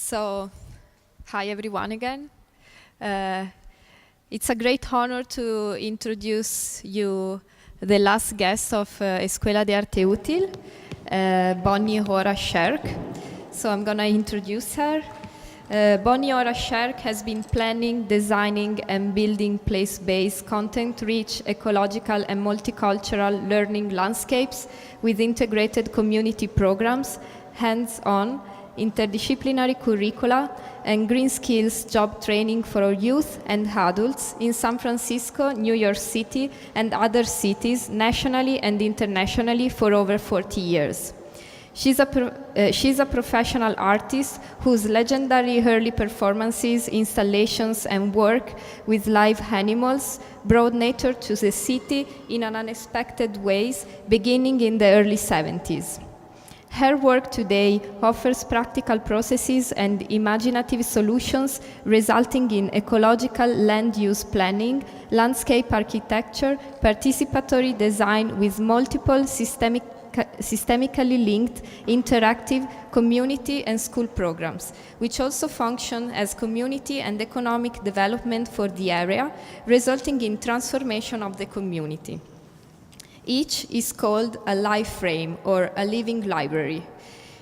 So, hi everyone again. It's a great honor to introduce you the last guest of ESCUELA de ARTE ÚTIL, Bonnie Hora Sherk. So I'm going to introduce her. Bonnie Hora Sherk has been planning, designing, and building place-based, content-rich, ecological, and multicultural learning landscapes with integrated community programs, hands-on, interdisciplinary curricula, and green skills job training for our youth and adults in San Francisco, New York City, and other cities nationally and internationally for over 40 years. She's a professional artist whose legendary early performances, installations, and work with live animals brought nature to the city in unexpected ways, beginning in the early 70s. Her work today offers practical processes and imaginative solutions resulting in ecological land use planning, landscape architecture, participatory design with multiple systemically linked, interactive community and school programs, which also function as community and economic development for the area, resulting in transformation of the community. Each is called a life frame or a living library.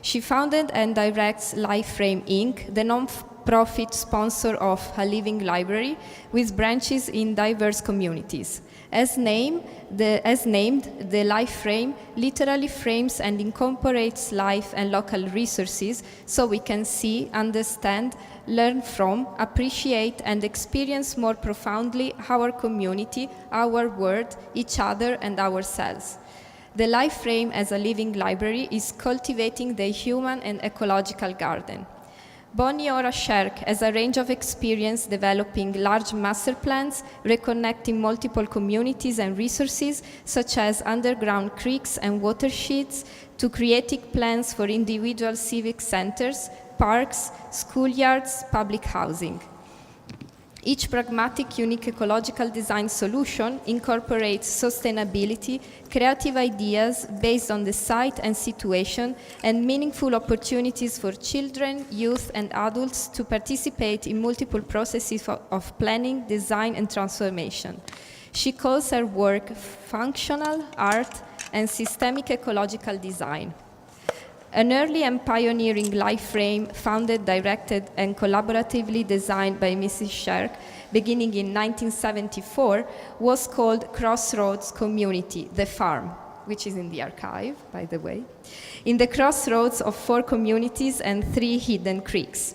She founded and directs Lifeframe Inc., the non-profit sponsor of a living library with branches in diverse communities. As named, the Lifeframe literally frames and incorporates life and local resources so we can see, understand, learn from, appreciate, and experience more profoundly our community, our world, each other, and ourselves. The Lifeframe as a living library is cultivating the human and ecological garden. Bonnie Hora Sherk has a range of experience developing large master plans, reconnecting multiple communities and resources, such as underground creeks and watersheds, to creative plans for individual civic centers, parks, schoolyards, public housing. Each pragmatic, unique ecological design solution incorporates sustainability, creative ideas based on the site and situation, and meaningful opportunities for children, youth, and adults to participate in multiple processes of planning, design, and transformation. She calls her work functional art and systemic ecological design. An early and pioneering Lifeframe, founded, directed, and collaboratively designed by Mrs. Sherk, beginning in 1974, was called Crossroads Community, the Farm, which is in the archive, by the way, in the crossroads of 4 communities and 3 hidden creeks.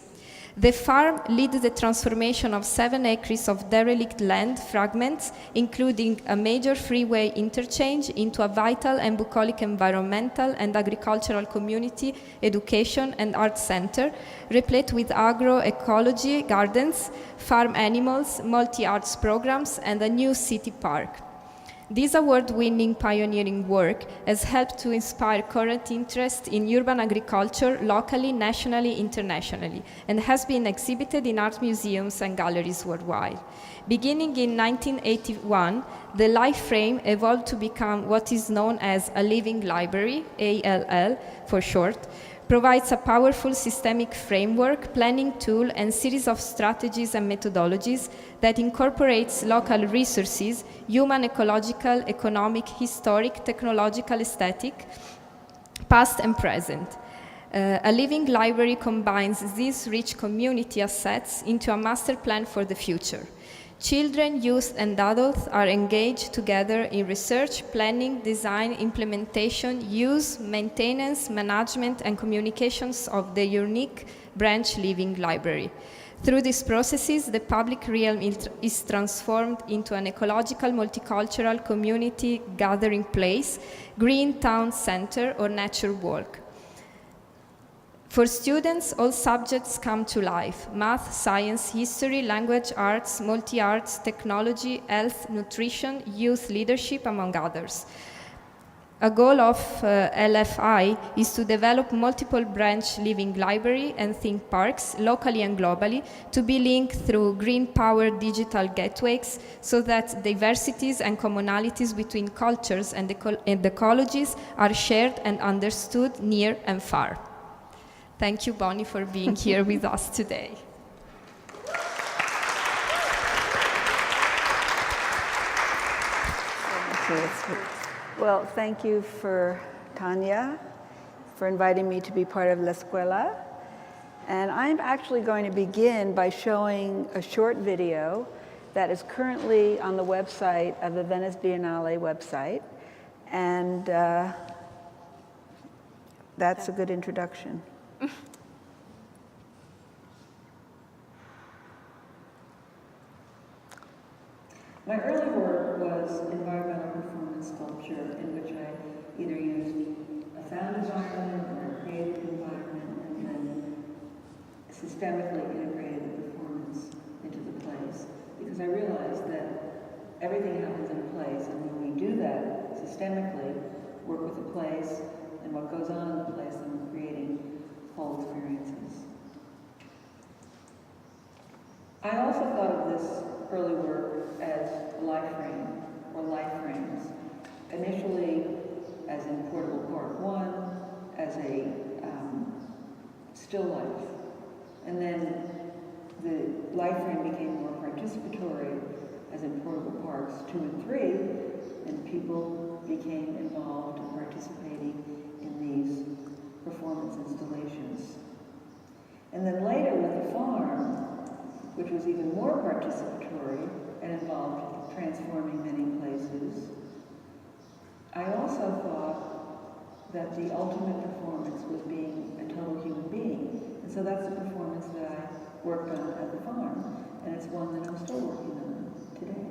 The farm leads the transformation of 7 acres of derelict land fragments, including a major freeway interchange, into a vital and bucolic environmental and agricultural community, education, and art center, replete with agroecology gardens, farm animals, multi-arts programs, and a new city park. This award-winning pioneering work has helped to inspire current interest in urban agriculture locally, nationally, internationally, and has been exhibited in art museums and galleries worldwide. Beginning in 1981, the Lifeframe evolved to become what is known as a living library, ALL for short, provides a powerful systemic framework, planning tool, and series of strategies and methodologies that incorporates local resources, human, ecological, economic, historic, technological, aesthetic, past and present. A living library combines these rich community assets into a master plan for the future. Children, youth, and adults are engaged together in research, planning, design, implementation, use, maintenance, management, and communications of the unique branch living library. Through these processes, the public realm is transformed into an ecological, multicultural community gathering place, green town center, or nature walk. For students, all subjects come to life: math, science, history, language, arts, multi-arts, technology, health, nutrition, youth leadership, among others. A goal of LFI is to develop multiple branch living library and think parks, locally and globally, to be linked through green-powered digital gateways so that diversities and commonalities between cultures and ecologies are shared and understood near and far. Thank you, Bonnie, for being here with us today. Well, thank you for Tania for inviting me to be part of ESCUELA. And I'm actually going to begin by showing a short video that is currently on the website of the Venice Biennale website. And that's a good introduction. My early work was environmental performance sculpture, in which I either used a found environment or a created environment and then systemically integrated the performance into the place. Because I realized that everything happens in a place, and when we do that systemically, work with the place and what goes on in the place, then we're creating whole experiences. I also thought of this early work as life frame or life frames. Initially as in Portable Park 1, as a still life. And then the life frame became more participatory as in Portable Parks 2 and 3, and people became involved in participating in these performance installations. And then later with the farm, which was even more participatory and involved transforming many places, I also thought that the ultimate performance was being a total human being. And so that's the performance that I worked on at the farm, and it's one that I'm still working on today.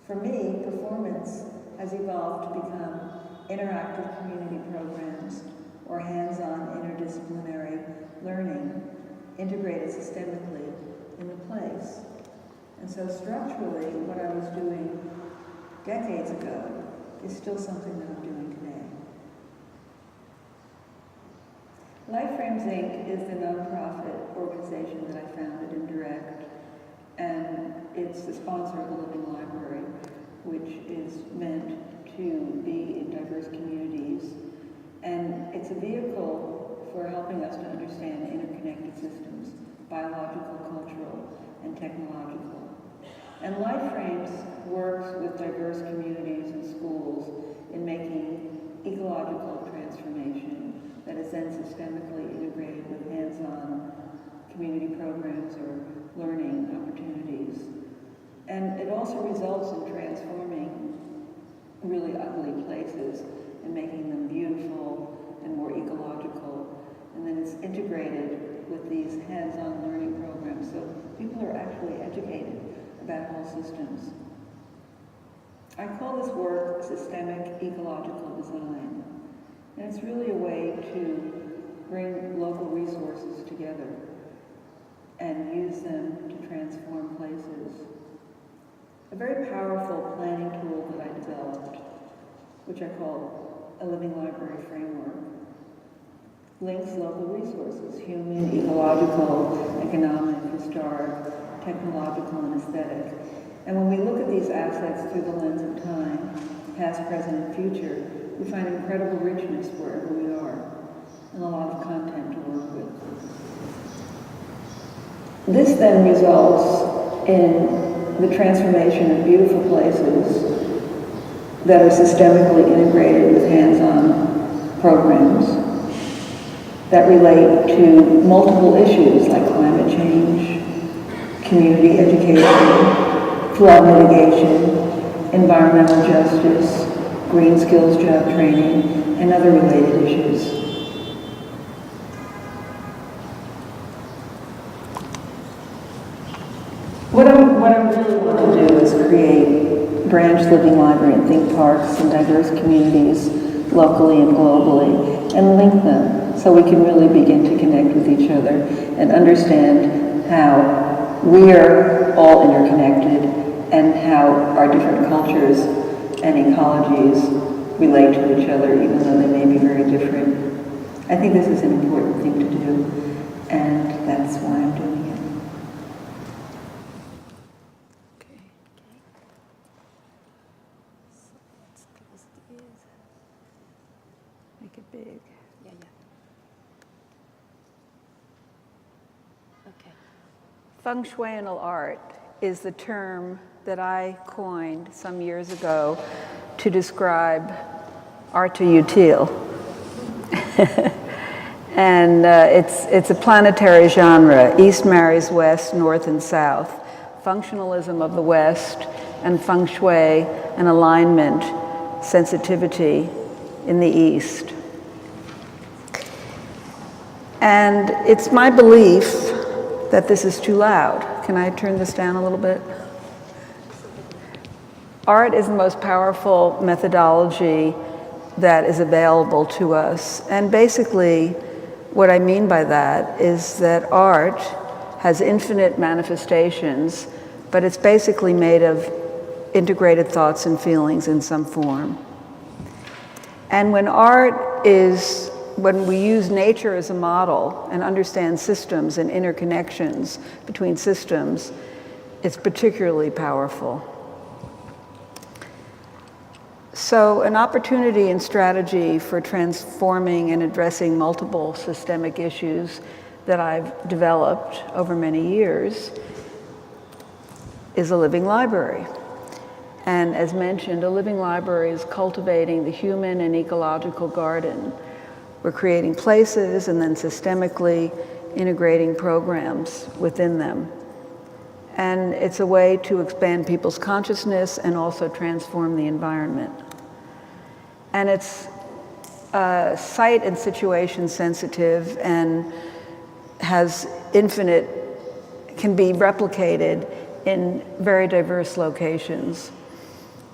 For me, performance has evolved to become interactive community programs or hands-on interdisciplinary learning integrated systemically in the place. And so structurally, what I was doing decades ago is still something that I'm doing today. Life Frames Inc. is the nonprofit organization that I founded in Direct, and it's the sponsor of the Living Library, which is meant to be in diverse communities. And it's a vehicle for helping us to understand interconnected systems, biological, cultural, and technological. And Life Frames works with diverse communities and schools in making ecological transformation that is then systemically integrated with hands-on community programs or learning opportunities. And it also results in transforming really ugly places and making them beautiful and more ecological. And then it's integrated with these hands-on learning programs, so people are actually educated about whole systems. I call this work systemic ecological design. And it's really a way to bring local resources together and use them to transform places. A very powerful planning tool that I developed, which I call a Living Library Framework, links local resources, human, ecological, economic, historic, technological, and aesthetic. And when we look at these assets through the lens of time, past, present, and future, we find incredible richness wherever we are, and a lot of content to work with. This then results in the transformation of beautiful places that are systemically integrated with hands-on programs that relate to multiple issues like climate change, community education, flood mitigation, environmental justice, green skills job training, and other related issues. What I really want to do is create branch living library and think parks in diverse communities, locally and globally, and link them so we can really begin to connect with each other and understand how we're all interconnected and how our different cultures and ecologies relate to each other, even though they may be very different. I think this is an important thing to do, and that's why I'm doing it. Okay. So let's close this. big. Yeah, yeah. Okay. Functional art is the term that I coined some years ago to describe ARTE UTIL. And it's a planetary genre. East marries West, North and South. Functionalism of the West and feng shui and alignment, sensitivity in the East. And it's my belief that this is too loud. Can I turn this down a little bit? Art is the most powerful methodology that is available to us. And basically, what I mean by that is that art has infinite manifestations, but it's basically made of integrated thoughts and feelings in some form. And when we use nature as a model and understand systems and interconnections between systems, it's particularly powerful. So an opportunity and strategy for transforming and addressing multiple systemic issues that I've developed over many years is a living library. And as mentioned, a living library is cultivating the human and ecological garden. We're creating places and then systemically integrating programs within them. And it's a way to expand people's consciousness and also transform the environment. And it's site and situation sensitive and has can be replicated in very diverse locations.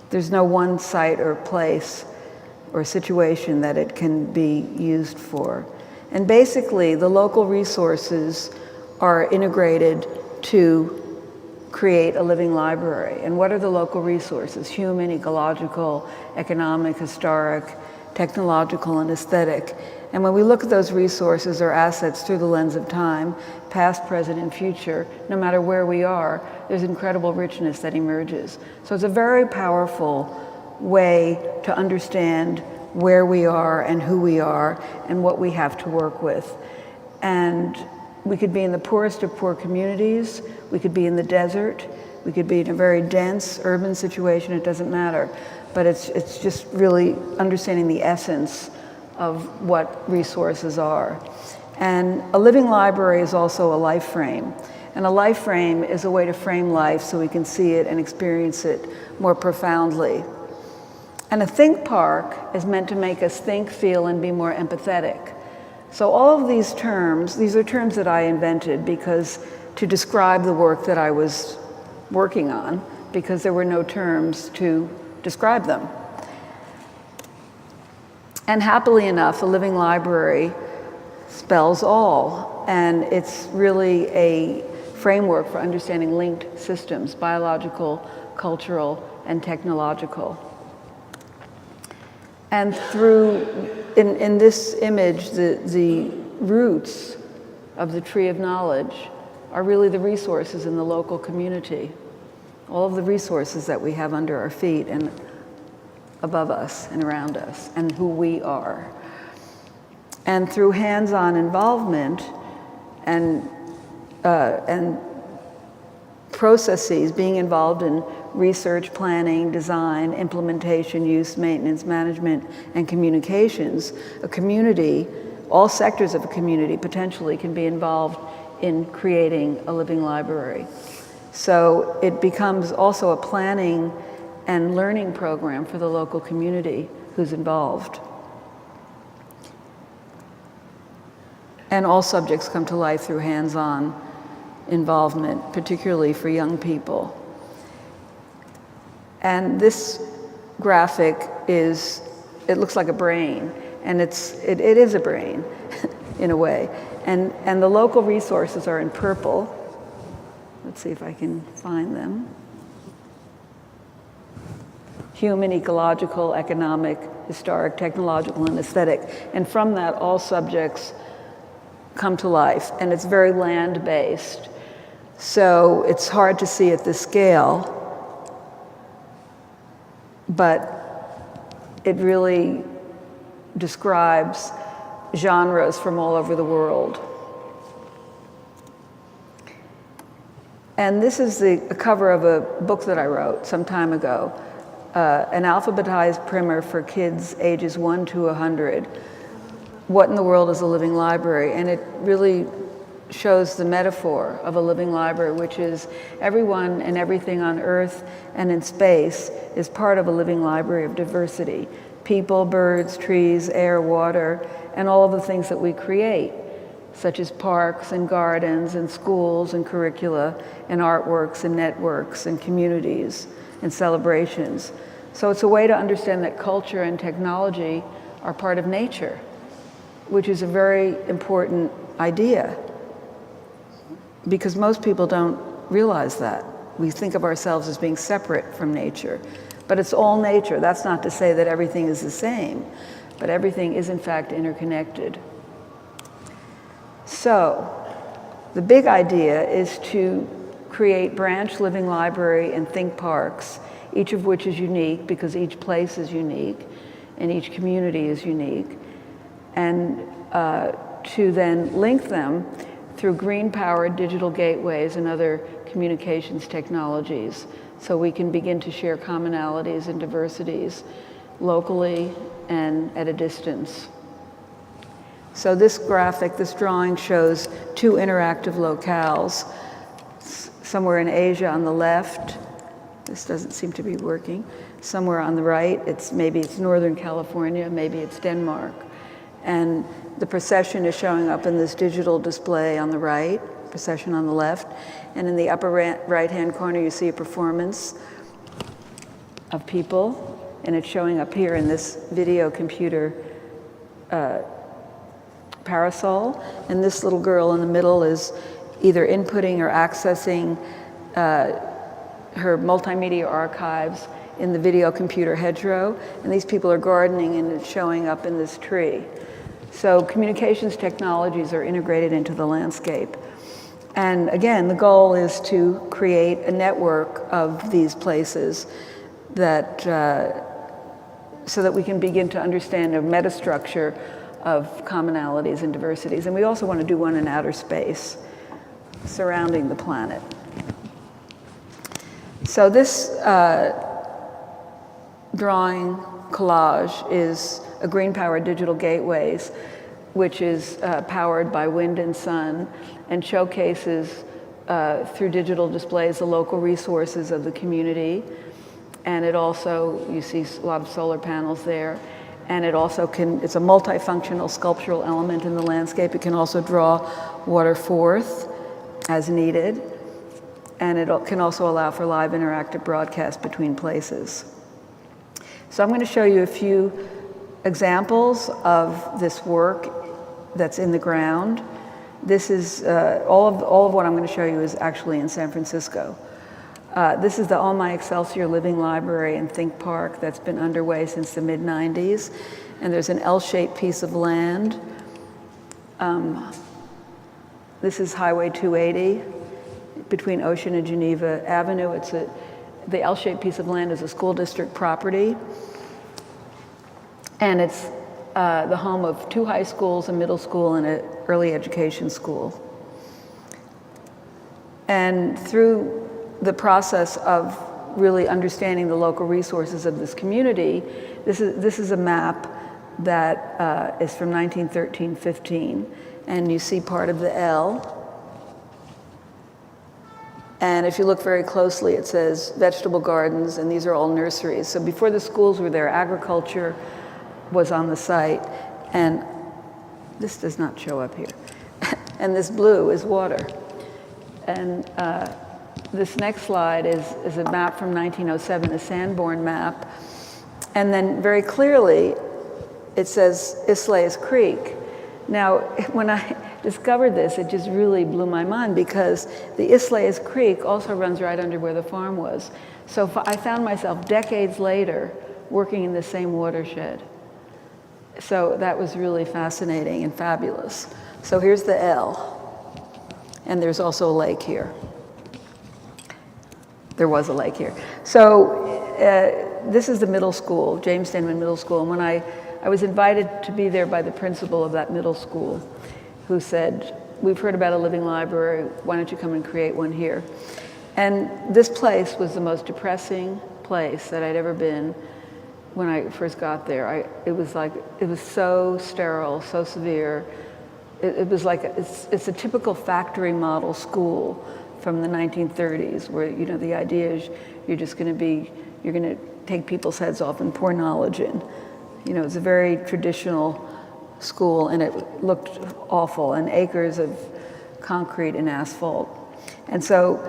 There's no one site or place or situation that it can be used for. And basically, the local resources are integrated to create a living library. And what are the local resources? Human, ecological, economic, historic, technological, and aesthetic. And when we look at those resources or assets through the lens of time, past, present, and future, no matter where we are, there's incredible richness that emerges. So it's a very powerful way to understand where we are and who we are and what we have to work with. And we could be in the poorest of poor communities, we could be in the desert, we could be in a very dense urban situation, it doesn't matter. But it's just really understanding the essence of what resources are. And a living library is also a life frame. And a life frame is a way to frame life so we can see it and experience it more profoundly. And a think park is meant to make us think, feel, and be more empathetic. So all of these terms, these are terms that I invented because to describe the work that I was working on, because there were no terms to describe them. And happily enough, a living library spells all, and it's really a framework for understanding linked systems, biological, cultural, and technological. And in this image, the roots of the tree of knowledge are really the resources in the local community. All of the resources that we have under our feet and above us and around us and who we are. And through hands-on involvement and processes, being involved in research, planning, design, implementation, use, maintenance, management, and communications, a community, all sectors of a community potentially can be involved in creating a living library. So it becomes also a planning and learning program for the local community who's involved. And all subjects come to life through hands-on involvement, particularly for young people. And this graphic it looks like a brain, and it is a brain in a way. And the local resources are in purple. Let's see if I can find them. Human, ecological, economic, historic, technological, and aesthetic. And from that, all subjects come to life, and it's very land-based. So it's hard to see at this scale, but it really describes genres from all over the world. And this is the cover of a book that I wrote some time ago, an alphabetized primer for kids ages 1 to 100. What in the world is a living library? And it really shows the metaphor of a living library, which is everyone and everything on Earth and in space is part of a living library of diversity. People, birds, trees, air, water, and all of the things that we create, such as parks and gardens and schools and curricula and artworks and networks and communities and celebrations. So it's a way to understand that culture and technology are part of nature, which is a very important idea, because most people don't realize that. We think of ourselves as being separate from nature, but it's all nature. That's not to say that everything is the same, but everything is in fact interconnected. So the big idea is to create branch living library and think parks, each of which is unique because each place is unique and each community is unique, and to then link them through green-powered digital gateways and other communications technologies, so we can begin to share commonalities and diversities locally and at a distance. So this graphic, this drawing shows 2 interactive locales, somewhere in Asia on the left. This doesn't seem to be working. Somewhere on the right, maybe it's Northern California, maybe it's Denmark. And the procession is showing up in this digital display on the right, procession on the left. And in the upper right-hand corner, you see a performance of people, and it's showing up here in this video computer parasol. And this little girl in the middle is either inputting or accessing her multimedia archives in the video computer hedgerow. And these people are gardening, and it's showing up in this tree. So communications technologies are integrated into the landscape. And again, the goal is to create a network of these places that, so that we can begin to understand a metastructure of commonalities and diversities. And we also want to do one in outer space surrounding the planet. So this drawing collage is a green-powered digital gateways, which is powered by wind and sun, and showcases through digital displays the local resources of the community. And it also, you see a lot of solar panels there, and it also it's a multifunctional sculptural element in the landscape. It can also draw water forth as needed, and it can also allow for live interactive broadcast between places. So I'm going to show you a few examples of this work that's in the ground. This is, all of what I'm going to show you is actually in San Francisco. This is the All My Excelsior Living Library and Think Park that's been underway since the mid-90s. And there's an L-shaped piece of land. This is Highway 280 between Ocean and Geneva Avenue. The L-shaped piece of land is a school district property. And it's the home of 2 high schools, a middle school, and an early education school. And through the process of really understanding the local resources of this community, this is a map that is from 1913-15, and you see part of the L. And if you look very closely, it says vegetable gardens, and these are all nurseries. So before the schools were there, agriculture was on the site, and this does not show up here. And this blue is water. And this next slide is a map from 1907, the Sanborn map. And then very clearly, it says Islais Creek. Now, when I discovered this, it just really blew my mind, because the Islais Creek also runs right under where the farm was. So I found myself decades later working in the same watershed. So that was really fascinating and fabulous. So here's the L, and there's also a lake here. There was a lake here. So this is the middle school, James Denman Middle School. And when I I was invited to be there by the principal of that middle school, who said, we've heard about a living library, why don't you come and create one here? And this place was the most depressing place that I'd ever been when I first got there. It was so sterile, so severe. It was like, it's a typical factory model school from the 1930s, where, you know, the idea is you're going to take people's heads off and pour knowledge in. You know, it's a very traditional school, and it looked awful, and acres of concrete and asphalt. And so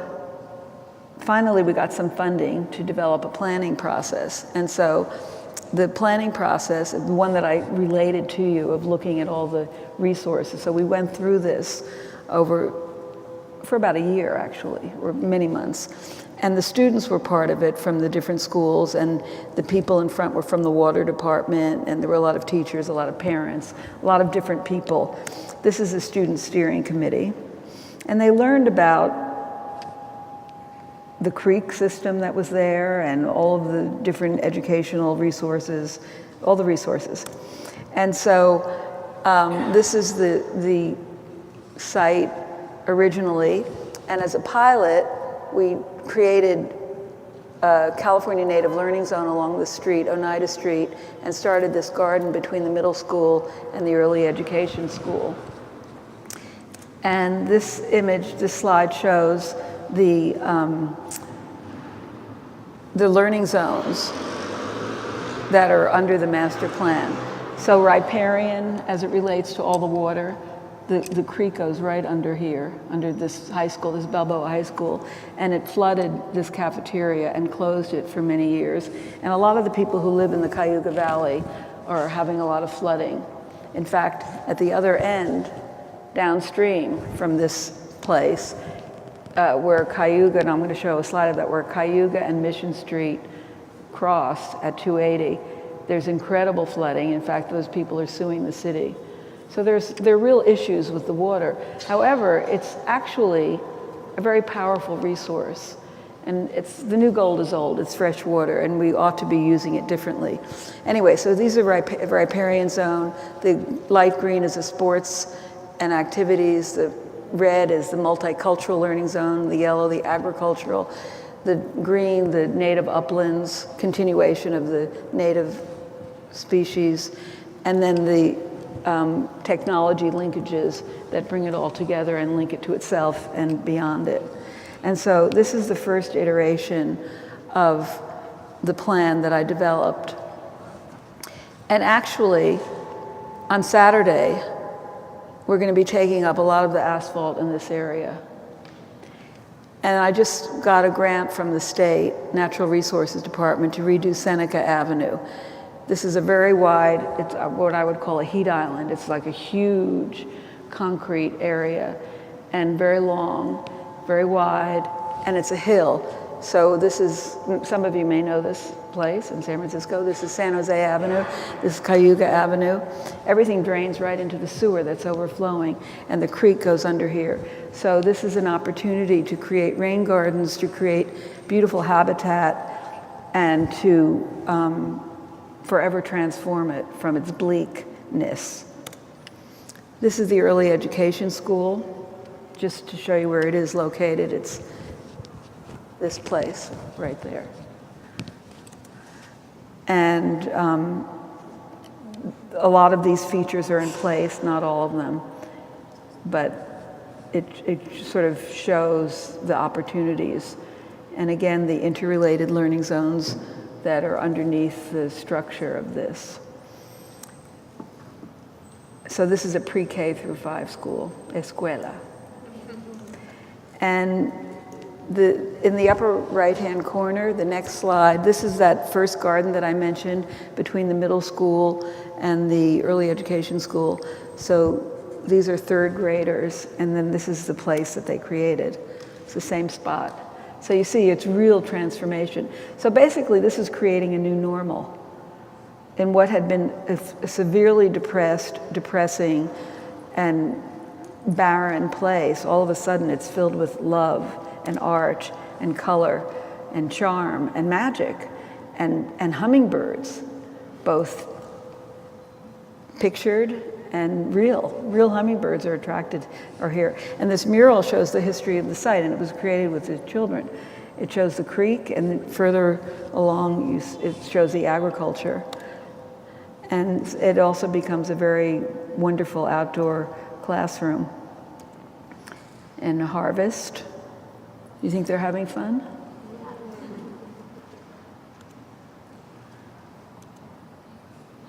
finally we got some funding to develop a planning process. And so the planning process, the one that I related to you, of looking at all the resources. So we went through this for about a year, actually, or many months. And the students were part of it from the different schools, and the people in front were from the water department, and there were a lot of teachers, a lot of parents, a lot of different people. This is a student steering committee. And they learned about the creek system that was there, and all of the different educational resources, all the resources. And so this is the site originally, and as a pilot, we created a California Native Learning Zone along the street, Oneida Street, and started this garden between the middle school and the early education school. And this image, this slide shows the learning zones that are under the master plan. So riparian, as it relates to all the water, the creek goes right under here, under this high school, this Balboa High School, and it flooded this cafeteria and closed it for many years. And a lot of the people who live in the Cayuga Valley are having a lot of flooding. In fact, at the other end, downstream from this place, where Cayuga, and I'm going to show a slide of that, where Cayuga and Mission Street crossed at 280, there's incredible flooding. In fact, those people are suing the city. So there are real issues with the water. However, it's actually a very powerful resource. And the new gold is old, it's fresh water, and we ought to be using it differently. Anyway, so these are riparian zone. The light green is the sports and activities. The red is the multicultural learning zone. The yellow, the agricultural. The green, the native uplands, continuation of the native species. And then the technology linkages that bring it all together and link it to itself and beyond it. And so this is the first iteration of the plan that I developed. And actually, on Saturday, we're going to be taking up a lot of the asphalt in this area. And I just got a grant from the state Natural Resources Department to redo Seneca Avenue. This is a very wide, it's what I would call a heat island. It's like a huge concrete area, and very long, very wide, and it's a hill. So this is, some of you may know this place in San Francisco. This is San Jose Avenue, this is Cayuga Avenue. Everything drains right into the sewer that's overflowing, and the creek goes under here. So this is an opportunity to create rain gardens, to create beautiful habitat, and to forever transform it from its bleakness. This is the early education school, just to show you where it is located. It's this place right there. And a lot of these features are in place, not all of them, but it sort of shows the opportunities. And again, the interrelated learning zones that are underneath the structure of this. So this is a pre-K through 5 school, ESCUELA. And in the upper right-hand corner, the next slide, this is that first garden that I mentioned between the middle school and the early education school. So these are 3rd graders, and then this is the place that they created. It's the same spot. So you see, it's real transformation. So basically, this is creating a new normal. In what had been a severely depressing, and barren place, all of a sudden it's filled with love and art and color and charm and magic and hummingbirds, both pictured and real hummingbirds are here. And this mural shows the history of the site, and it was created with the children. It shows the creek, and further along it shows the agriculture. And it also becomes a very wonderful outdoor classroom. And harvest. You think they're having fun?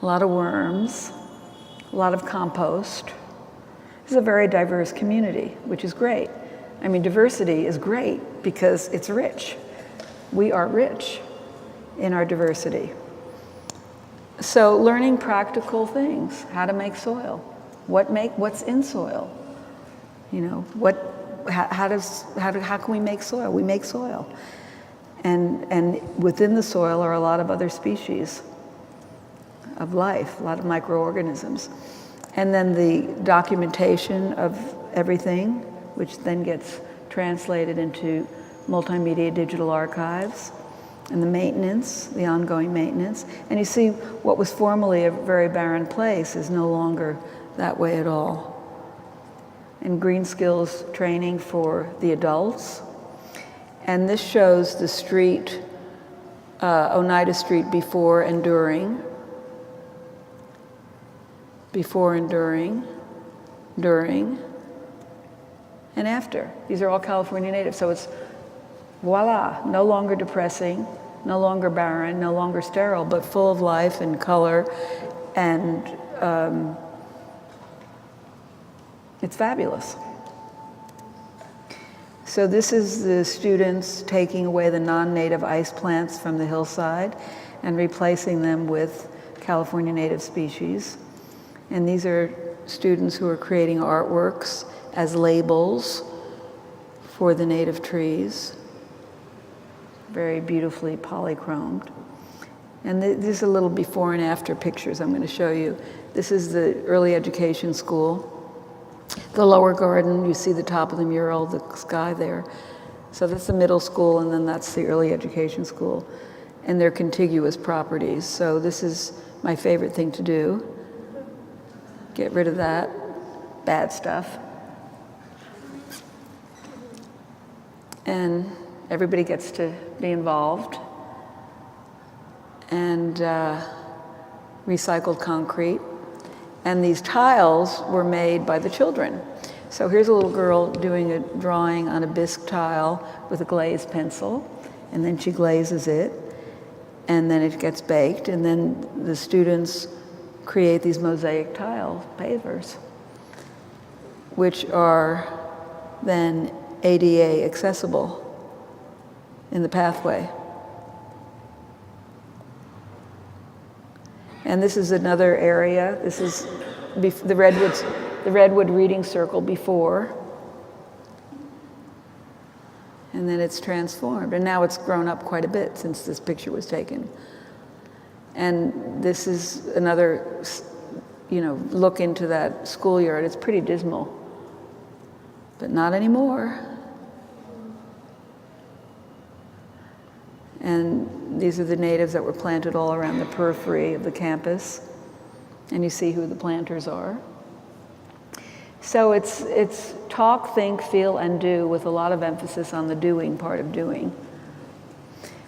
A lot of worms, a lot of compost. This is a very diverse community, which is great. I mean, diversity is great because it's rich. We are rich in our diversity. So learning practical things, how to make soil, what's in soil, you know, how can we make soil? We make soil. And within the soil are a lot of other species of life, a lot of microorganisms. And then the documentation of everything, which then gets translated into multimedia digital archives, and the maintenance, the ongoing maintenance. And you see what was formerly a very barren place is no longer that way at all. And green skills training for the adults. And this shows the street, Oneida Street before and during. Before and during, and after. These are all California natives, so it's voila, no longer depressing, no longer barren, no longer sterile, but full of life and color, and it's fabulous. So this is the students taking away the non-native ice plants from the hillside and replacing them with California native species. And these are students who are creating artworks as labels for the native trees, very beautifully polychromed. And these are little before and after pictures I'm going to show you. This is the early education school. The lower garden, you see the top of the mural, the sky there. So that's the middle school, and then that's the early education school. And they're contiguous properties. So this is my favorite thing to do. Get rid of that bad stuff. And everybody gets to be involved. And recycled concrete. And these tiles were made by the children. So here's a little girl doing a drawing on a bisque tile with a glazed pencil. And then she glazes it. And then it gets baked. And then the students create these mosaic tile pavers, which are then ADA accessible in the pathway. And this is another area. This is the Redwood Reading Circle before. And then it's transformed. And now it's grown up quite a bit since this picture was taken. And this is another, look into that schoolyard. It's pretty dismal, but not anymore. And these are the natives that were planted all around the periphery of the campus. And you see who the planters are. So it's talk, think, feel, and do with a lot of emphasis on the doing part of doing.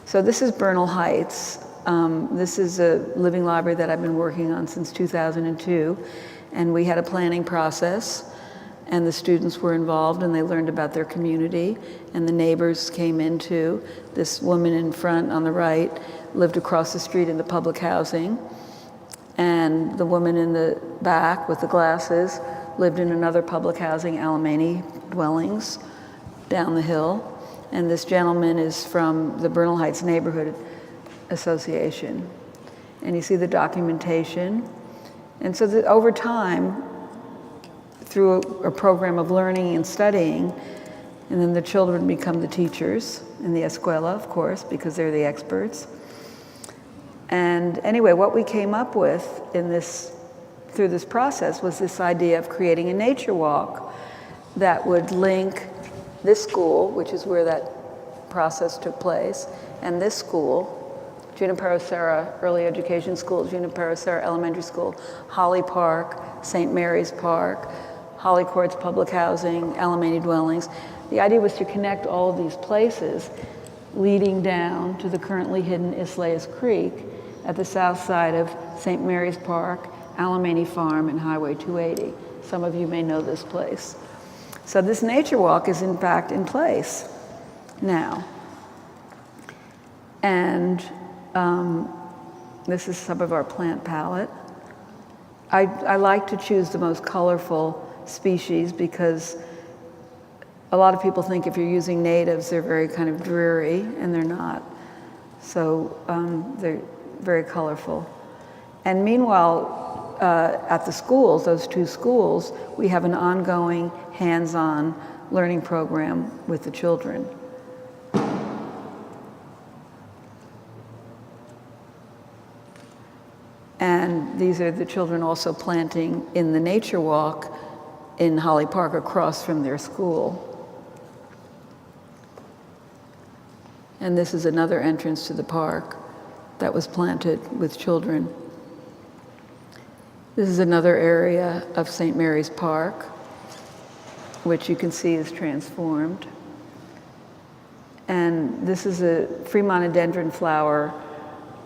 So this is Bernal Heights. This is a living library that I've been working on since 2002. And we had a planning process. And the students were involved, and they learned about their community, and the neighbors came in too. This woman in front on the right lived across the street in the public housing, and the woman in the back with the glasses lived in another public housing, Alamany dwellings, down the hill. And this gentleman is from the Bernal Heights Neighborhood Association. And you see the documentation. And so that over time, through a program of learning and studying, and then the children become the teachers in the ESCUELA, of course, because they're the experts. And anyway, what we came up with through this process was this idea of creating a nature walk that would link this school, which is where that process took place, and this school, Junipero Serra Early Education School, Junipero Serra Elementary School, Holly Park, St. Mary's Park, Holly Courts Public Housing, Alamany Dwellings. The idea was to connect all of these places leading down to the currently hidden Islais Creek at the south side of St. Mary's Park, Alamany Farm, and Highway 280. Some of you may know this place. So this nature walk is in fact in place now. And this is some of our plant palette. I like to choose the most colorful species because a lot of people think if you're using natives, they're very kind of dreary, and they're not. So they're very colorful. And meanwhile, at the schools, those two schools, we have an ongoing hands-on learning program with the children. And these are the children also planting in the nature walk in Holly Park across from their school. And this is another entrance to the park that was planted with children. This is another area of St. Mary's Park, which you can see is transformed. And this is a Fremonodendron flower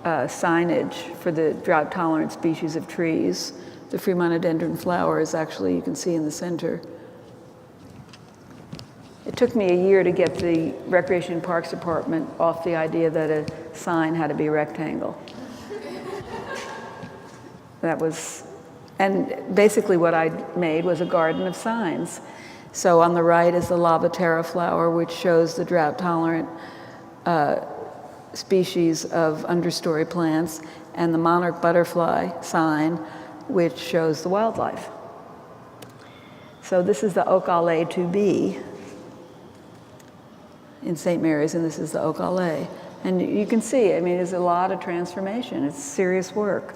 signage for the drought-tolerant species of trees. The Fremonodendron flower is actually, you can see in the center. It took me a year to get the Recreation and Parks Department off the idea that a sign had to be a rectangle. That was, and basically what I made was a garden of signs. So on the right is the Lavaterra flower, which shows the drought-tolerant species of understory plants, and the monarch butterfly sign, which shows the wildlife. So this is the Oak Allée 2B in St. Mary's, and this is the Oak Allée. And you can see, I mean, there's a lot of transformation. It's serious work.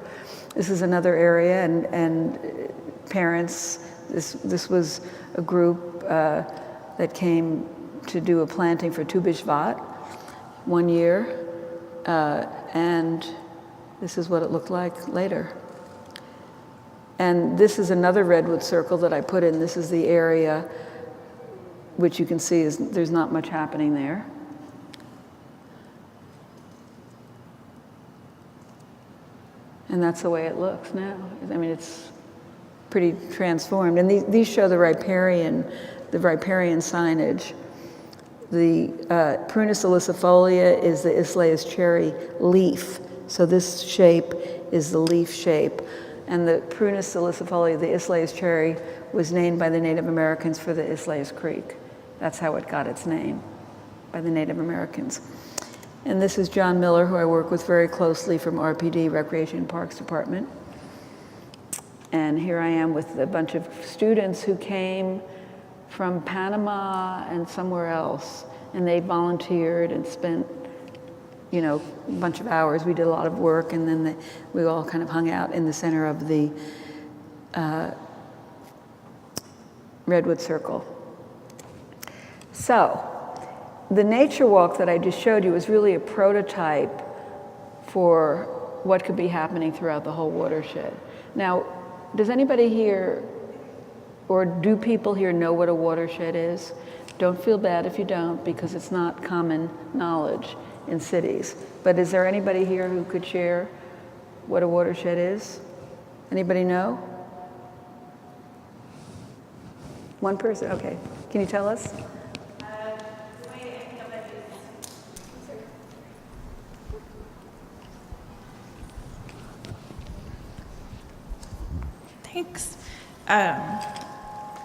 This is another area, and parents, this was a group that came to do a planting for Tu B'Shvat one year, and this is what it looked like later. And this is another redwood circle that I put in. This is the area which you can see is there's not much happening there. And that's the way it looks now. I mean, it's pretty transformed. And these show the riparian signage. The Prunus ilicifolia is the Islais cherry leaf. So this shape is the leaf shape. And the Prunus ilicifolia, the Islais cherry, was named by the Native Americans for the Islais Creek. That's how it got its name, by the Native Americans. And this is John Miller, who I work with very closely from RPD, Recreation and Parks Department. And here I am with a bunch of students who came from Panama and somewhere else. And they volunteered and spent, you know, a bunch of hours. We did a lot of work, and then we all kind of hung out in the center of the Redwood Circle. So, the nature walk that I just showed you is really a prototype for what could be happening throughout the whole watershed. Now, does anybody here, or do people here know what a watershed is? Don't feel bad if you don't, because it's not common knowledge in cities. But is there anybody here who could share what a watershed is? Anybody know? One person, okay. Can you tell us? Thanks.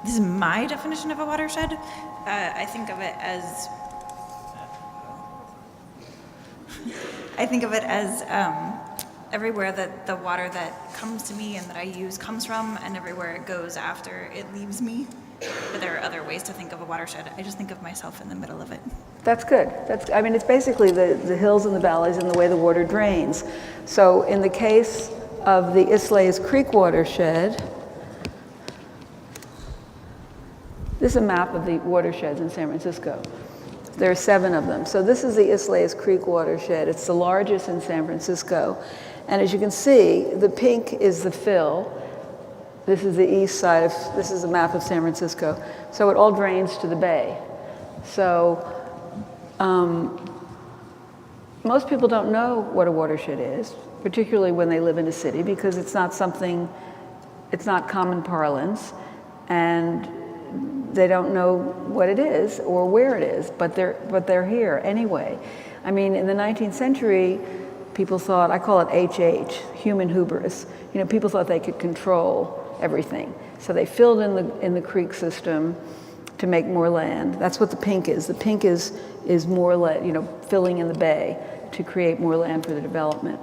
This is my definition of a watershed. I think of it as everywhere that the water that comes to me and that I use comes from, and everywhere it goes after it leaves me. But there are other ways to think of a watershed. I just think of myself in the middle of it. That's good. I mean, it's basically the hills and the valleys and the way the water drains. So in the case of the Islais Creek watershed, this is a map of the watersheds in San Francisco. There are 7 of them. So this is the Islais Creek watershed. It's the largest in San Francisco. And as you can see, the pink is the fill. This is the east side this is a map of San Francisco. So it all drains to the bay. So most people don't know what a watershed is, particularly when they live in a city, because it's not common parlance, and they don't know what it is or where it is, but they're here anyway. I mean, in the 19th century, people thought, I call it HH, human hubris. You know, people thought they could control everything. So they filled in the creek system to make more land. That's what the pink is. The pink is more land, you know, filling in the bay to create more land for the development.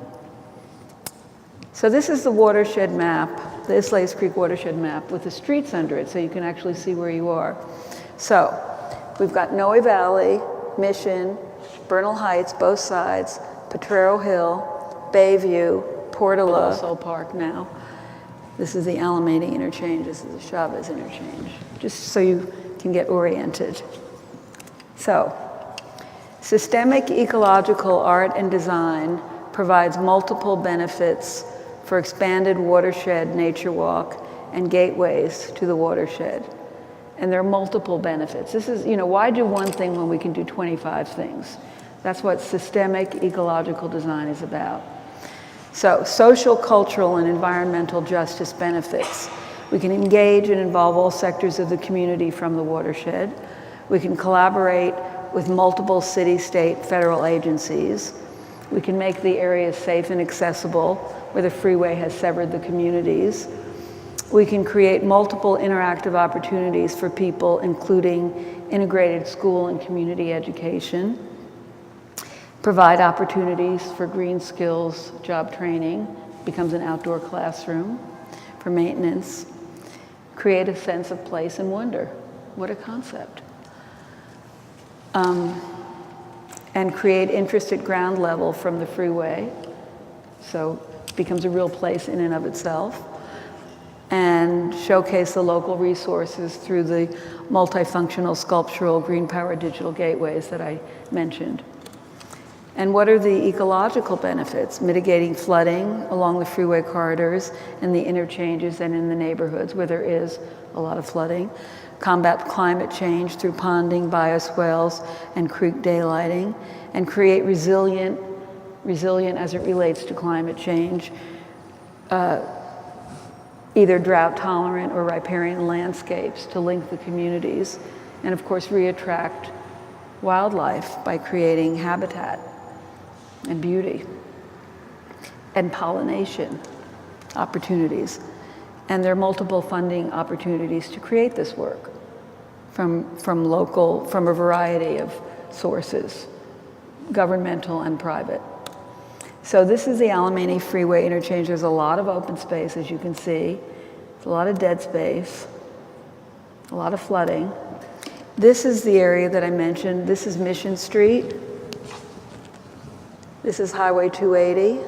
So this is the watershed map, the Islais Creek watershed map with the streets under it, so you can actually see where you are. So we've got Noe Valley, Mission, Bernal Heights, both sides, Potrero Hill, Bayview, Portola, Sol Park now. This is the Alameda interchange, this is the Chavez interchange, just so you can get oriented. So, systemic ecological art and design provides multiple benefits for expanded watershed nature walk and gateways to the watershed. And there are multiple benefits. This is, you know, why do one thing when we can do 25 things? That's what systemic ecological design is about. So, social, cultural, and environmental justice benefits. We can engage and involve all sectors of the community from the watershed. We can collaborate with multiple city, state, federal agencies. We can make the areas safe and accessible where the freeway has severed the communities. We can create multiple interactive opportunities for people, including integrated school and community education. Provide opportunities for green skills, job training, becomes an outdoor classroom for maintenance. Create a sense of place and wonder. What a concept. And create interest at ground level from the freeway. So it becomes a real place in and of itself. And showcase the local resources through the multifunctional sculptural green power digital gateways that I mentioned. And what are the ecological benefits? Mitigating flooding along the freeway corridors and the interchanges and in the neighborhoods where there is a lot of flooding. Combat climate change through ponding, bioswales, and creek daylighting. And create resilient as it relates to climate change, either drought tolerant or riparian landscapes to link the communities. And of course, reattract wildlife by creating habitat and beauty and pollination opportunities. And there are multiple funding opportunities to create this work from a variety of sources, governmental and private. So this is the Alameda Freeway interchange. There's a lot of open space, as you can see. There's a lot of dead space, a lot of flooding. This is the area that I mentioned. This is Mission Street. This is Highway 280.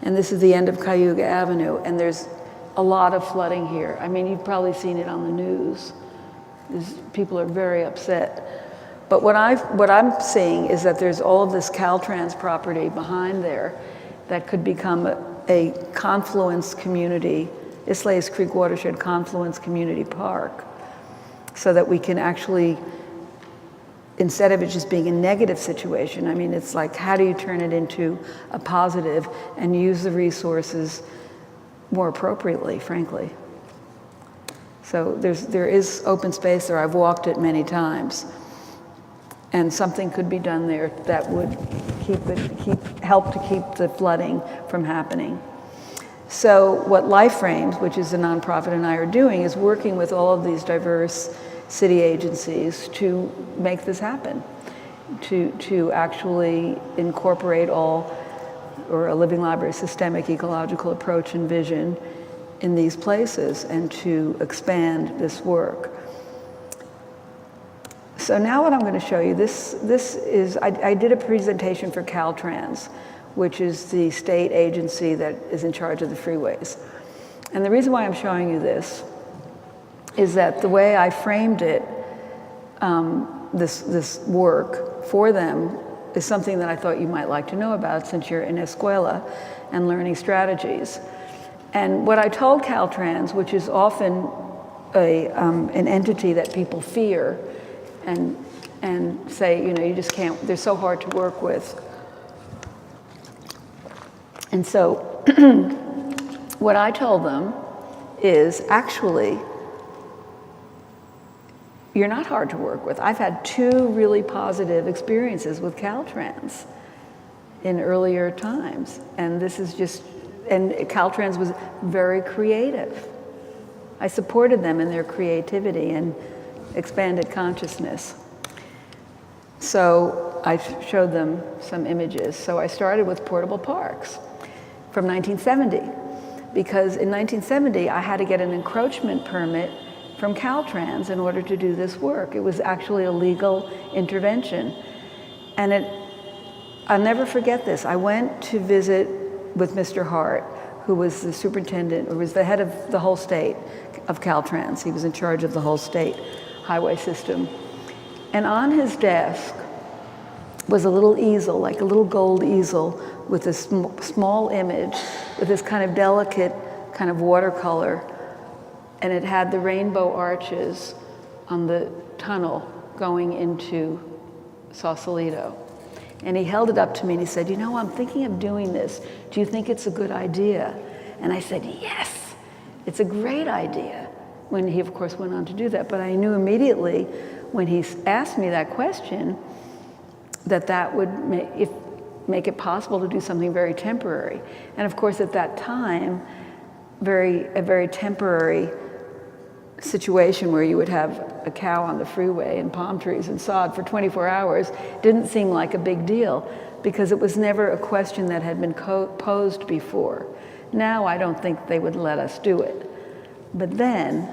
And this is the end of Cayuga Avenue. And there's a lot of flooding here. I mean, you've probably seen it on the news. People are very upset. But what I'm seeing is that there's all of this Caltrans property behind there that could become a confluence community, Islais Creek Watershed Confluence Community Park, so that we can actually, instead of it just being a negative situation, I mean, it's like, how do you turn it into a positive and use the resources more appropriately, frankly. So there is open space there. I've walked it many times. And something could be done there that would help to keep the flooding from happening. So what Life Frames, which is a nonprofit, and I are doing is working with all of these diverse city agencies to make this happen, to actually incorporate a living library systemic ecological approach and vision in these places and to expand this work. So now what I'm going to show you, this is, I did a presentation for Caltrans, which is the state agency that is in charge of the freeways. And the reason why I'm showing you this is that the way I framed it this work for them is something that I thought you might like to know about since you're in ESCUELA and learning strategies. And what I told Caltrans, which is often an entity that people fear and say, you know, you just can't, they're so hard to work with. And so what I told them is actually, you're not hard to work with. I've had 2 really positive experiences with Caltrans in earlier times. And this is just, and Caltrans was very creative. I supported them in their creativity and expanded consciousness. So I showed them some images. So I started with portable parks from 1970, because in 1970 I had to get an encroachment permit from Caltrans in order to do this work. It was actually a legal intervention. And I'll never forget this. I went to visit with Mr. Hart, who was the superintendent, or was the head of the whole state of Caltrans. He was in charge of the whole state highway system. And on his desk was a little easel, like a little gold easel with this small image with this kind of delicate kind of watercolor. And it had the rainbow arches on the tunnel going into Sausalito. And he held it up to me and he said, you know, I'm thinking of doing this. Do you think it's a good idea? And I said, yes, it's a great idea. When he, of course, went on to do that. But I knew immediately when he asked me that question that would make it possible to do something very temporary. And of course, at that time, a very temporary situation where you would have a cow on the freeway and palm trees and sod for 24 hours didn't seem like a big deal, because it was never a question that had been posed before. Now I don't think they would let us do it. But then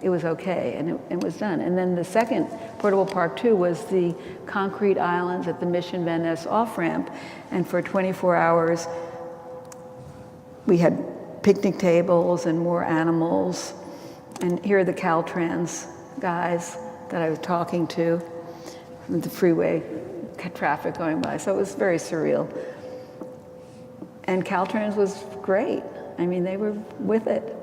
it was okay, and it was done. And then the second portable park too was the concrete islands at the Mission Van Ness off-ramp. And for 24 hours, we had picnic tables and more animals. And here are the Caltrans guys that I was talking to, with the freeway traffic going by. So it was very surreal. And Caltrans was great. I mean, they were with it.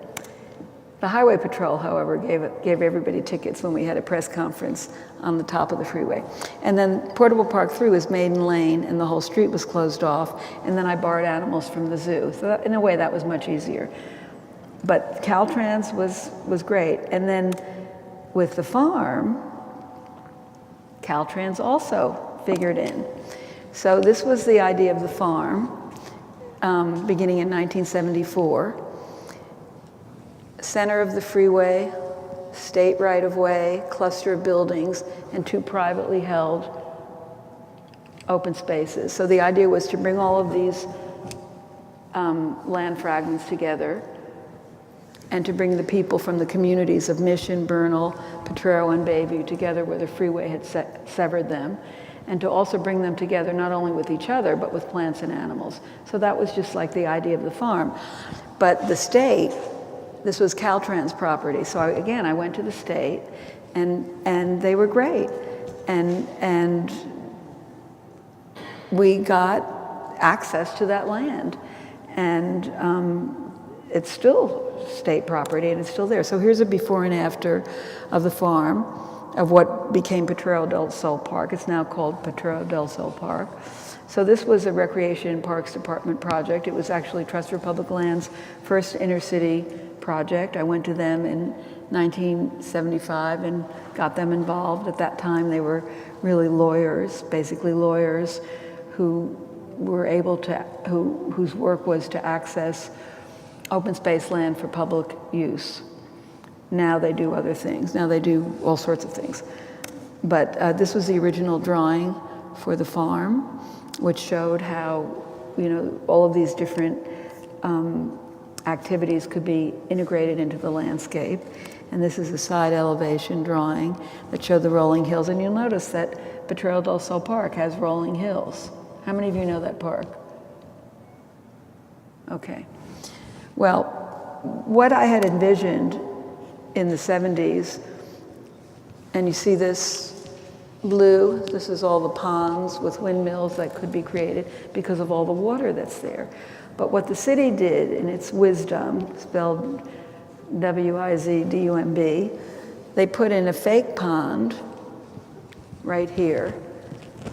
The Highway Patrol, however, gave everybody tickets when we had a press conference on the top of the freeway. And then Portable Park 3 was Maiden Lane, and the whole street was closed off. And then I borrowed animals from the zoo. So that, in a way, that was much easier. But Caltrans was great. And then with the farm, Caltrans also figured in. So this was the idea of the farm, beginning in 1974. Center of the freeway, state right-of-way, cluster of buildings, and 2 privately held open spaces. So the idea was to bring all of these land fragments together and to bring the people from the communities of Mission, Bernal, Potrero, and Bayview together where the freeway had severed them, and to also bring them together not only with each other, but with plants and animals. So that was just like the idea of the farm. But the state, this was Caltrans property. So again, I went to the state, and they were great. And we got access to that land. And it's still state property, and it's still there. So here's a before and after of the farm, of what became Potrero del Sol Park. It's now called Potrero del Sol Park. So this was a Recreation and Parks Department project. It was actually Trust for Public Lands' first inner-city project. I went to them in 1975 and got them involved. At that time, they were really lawyers, basically lawyers who were able to, whose work was to access open space land for public use. Now they do other things. Now they do all sorts of things. But this was the original drawing for the farm, which showed how, you know, all of these different activities could be integrated into the landscape. And this is a side elevation drawing that showed the rolling hills. And you'll notice that Potrero del Sol Park has rolling hills. How many of you know that park? Okay. Well, what I had envisioned in the 70s, and you see this blue, this is all the ponds with windmills that could be created because of all the water that's there. But what the city did in its wisdom, spelled W-I-Z-D-U-M-B, they put in a fake pond right here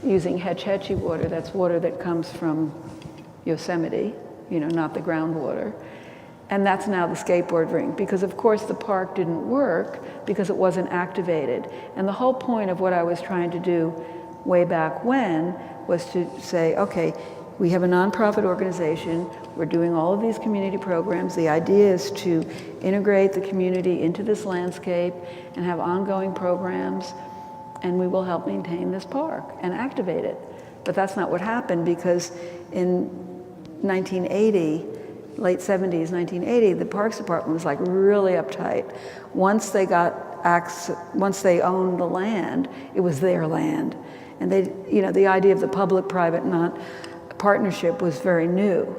using Hetch Hetchy water. That's water that comes from Yosemite, you know, not the groundwater. And that's now the skateboard rink, because of course the park didn't work because it wasn't activated. And the whole point of what I was trying to do way back when was to say, okay, we have a nonprofit organization, we're doing all of these community programs. The idea is to integrate the community into this landscape and have ongoing programs, and we will help maintain this park and activate it. But that's not what happened, because in 1980, late 70s, 1980, the Parks Department was like really uptight. Once they owned the land, it was their land. And they, you know, the idea of the public-private partnership was very new.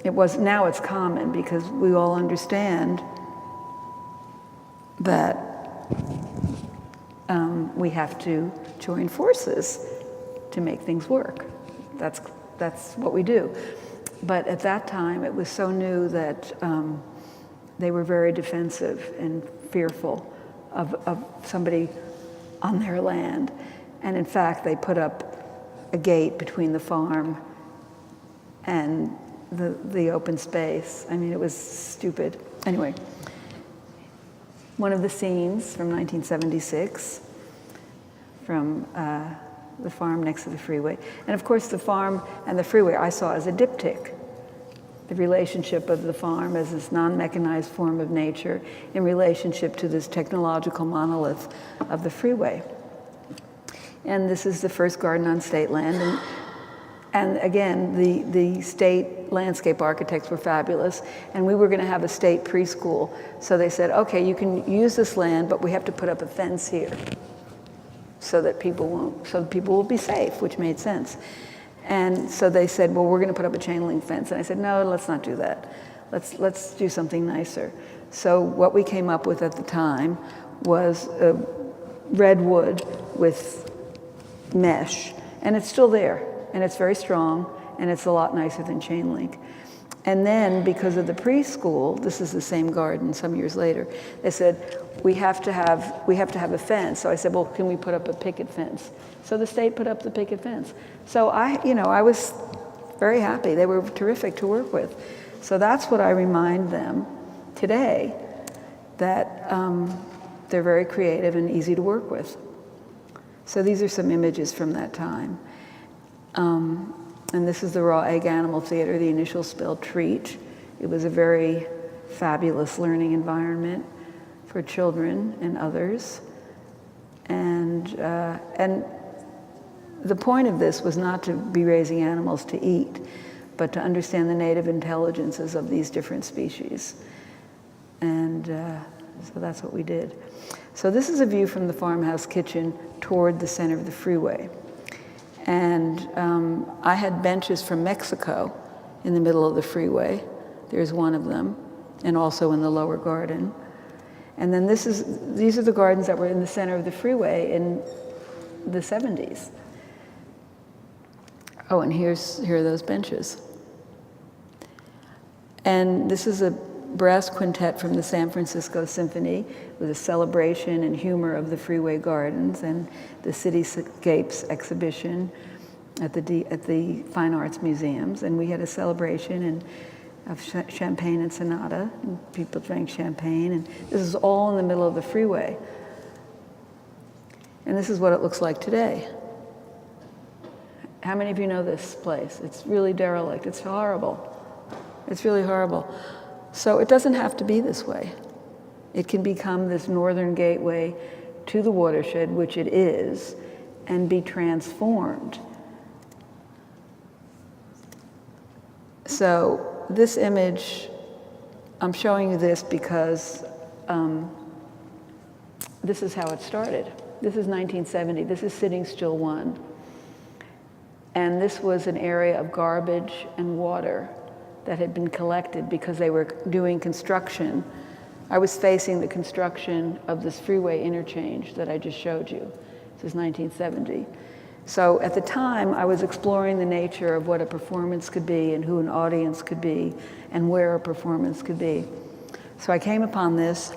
Now it's common because we all understand that we have to join forces to make things work. That's what we do. But at that time, it was so new that they were very defensive and fearful of somebody on their land. And in fact, they put up a gate between the farm and the open space. I mean, it was stupid. Anyway, one of the scenes from 1976 from the farm next to the freeway. And of course, the farm and the freeway I saw as a diptych, the relationship of the farm as this non-mechanized form of nature in relationship to this technological monolith of the freeway. And this is the first garden on state land. And again, the state landscape architects were fabulous, and we were going to have a state preschool. So they said, okay, you can use this land, but we have to put up a fence here so that people will be safe, which made sense. And so they said, well, we're going to put up a chain link fence. And I said, no, let's not do that. Let's do something nicer. So what we came up with at the time was redwood with mesh, and it's still there, and it's very strong, and it's a lot nicer than chain link. And then, because of the preschool, this is the same garden some years later, they said, we have to have a fence. So I said, well, can we put up a picket fence? So the state put up the picket fence. So I was very happy. They were terrific to work with. So that's what I remind them today, that they're very creative and easy to work with. So these are some images from that time. And this is the Raw Egg Animal Theater, the initial spelled treat. It was a very fabulous learning environment for children and others. And the point of this was not to be raising animals to eat, but to understand the native intelligences of these different species. And so that's what we did. So this is a view from the farmhouse kitchen toward the center of the freeway. And I had benches from Mexico in the middle of the freeway. There's one of them, and also in the lower garden. And then these are the gardens that were in the center of the freeway in the 70s. Oh, and here are those benches. And this is a brass quintet from the San Francisco Symphony with a celebration and humor of the freeway gardens and the Cityscapes exhibition at the Fine Arts Museums. And we had a celebration of champagne and sonata, and people drank champagne, and this is all in the middle of the freeway. And this is what it looks like today. How many of you know this place? It's really derelict. It's horrible. It's really horrible. So it doesn't have to be this way. It can become this northern gateway to the watershed, which it is, and be transformed. So this image, I'm showing you this because this is how it started. This is 1970. This is Sitting Still 1. And this was an area of garbage and water that had been collected because they were doing construction. I was facing the construction of this freeway interchange that I just showed you. This is 1970. So at the time, I was exploring the nature of what a performance could be and who an audience could be and where a performance could be. So I came upon this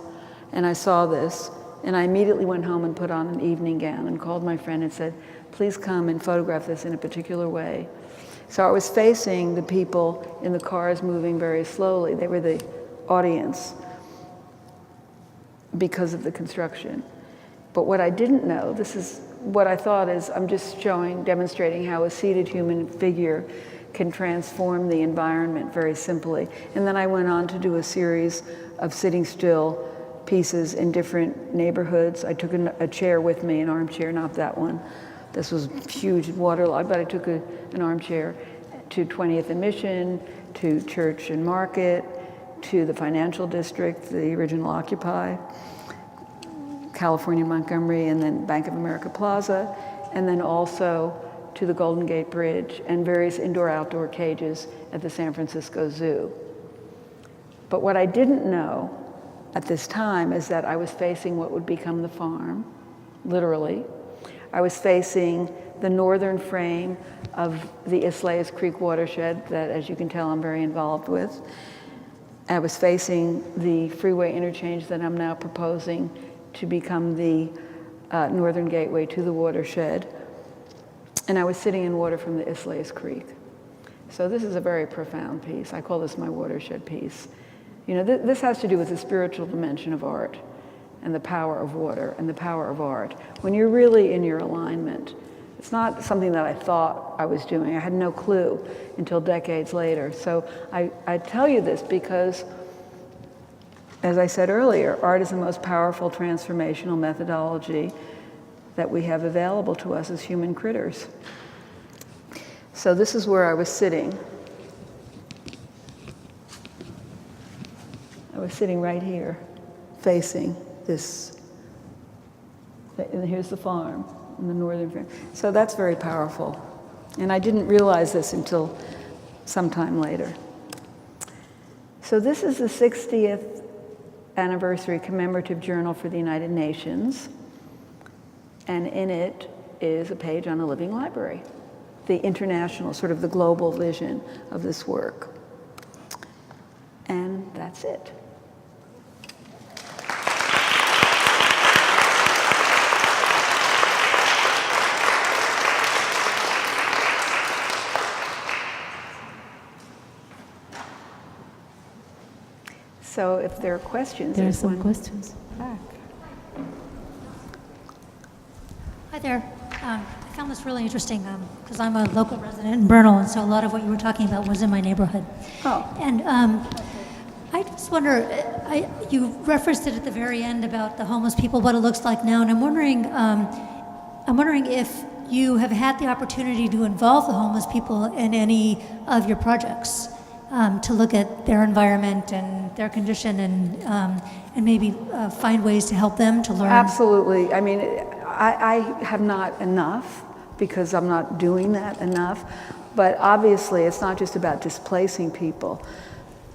and I saw this, and I immediately went home and put on an evening gown and called my friend and said, please come and photograph this in a particular way. So I was facing the people in the cars moving very slowly. They were the audience because of the construction. But what I didn't know, this is what I thought is, I'm just demonstrating how a seated human figure can transform the environment very simply. And then I went on to do a series of sitting still pieces in different neighborhoods. I took a chair with me, an armchair, not that one. This was huge and waterlogged, but I took an armchair to 20th and Mission, to Church and Market, to the financial district, the original Occupy, California Montgomery, and then Bank of America Plaza, and then also to the Golden Gate Bridge and various indoor-outdoor cages at the San Francisco Zoo. But what I didn't know at this time is that I was facing what would become the farm, literally. I was facing the northern frame of the Islais Creek watershed that, as you can tell, I'm very involved with. I was facing the freeway interchange that I'm now proposing to become the northern gateway to the watershed. And I was sitting in water from the Islais Creek. So this is a very profound piece. I call this my watershed piece. You know, this has to do with the spiritual dimension of art and the power of water and the power of art. When you're really in your alignment, it's not something that I thought I was doing. I had no clue until decades later. So I tell you this because, as I said earlier, art is the most powerful transformational methodology that we have available to us as human critters. So this is where I was sitting. I was sitting right here, facing this, and here's the farm in the northern frame. So that's very powerful. And I didn't realize this until sometime later. So this is the 60th anniversary commemorative journal for the United Nations. And in it is a page on a living library, the international, sort of the global vision of this work. And that's it. So if there are questions, there are some questions. Back. Hi there. I found this really interesting because I'm a local resident in Bernal, and so a lot of what you were talking about was in my neighborhood. Oh. And I just wonder, you referenced it at the very end about the homeless people, what it looks like now, and I'm wondering if you have had the opportunity to involve the homeless people in any of your projects, to look at their environment and their condition and maybe find ways to help them to learn. Absolutely. I mean, I have not enough because I'm not doing that enough. But obviously, it's not just about displacing people.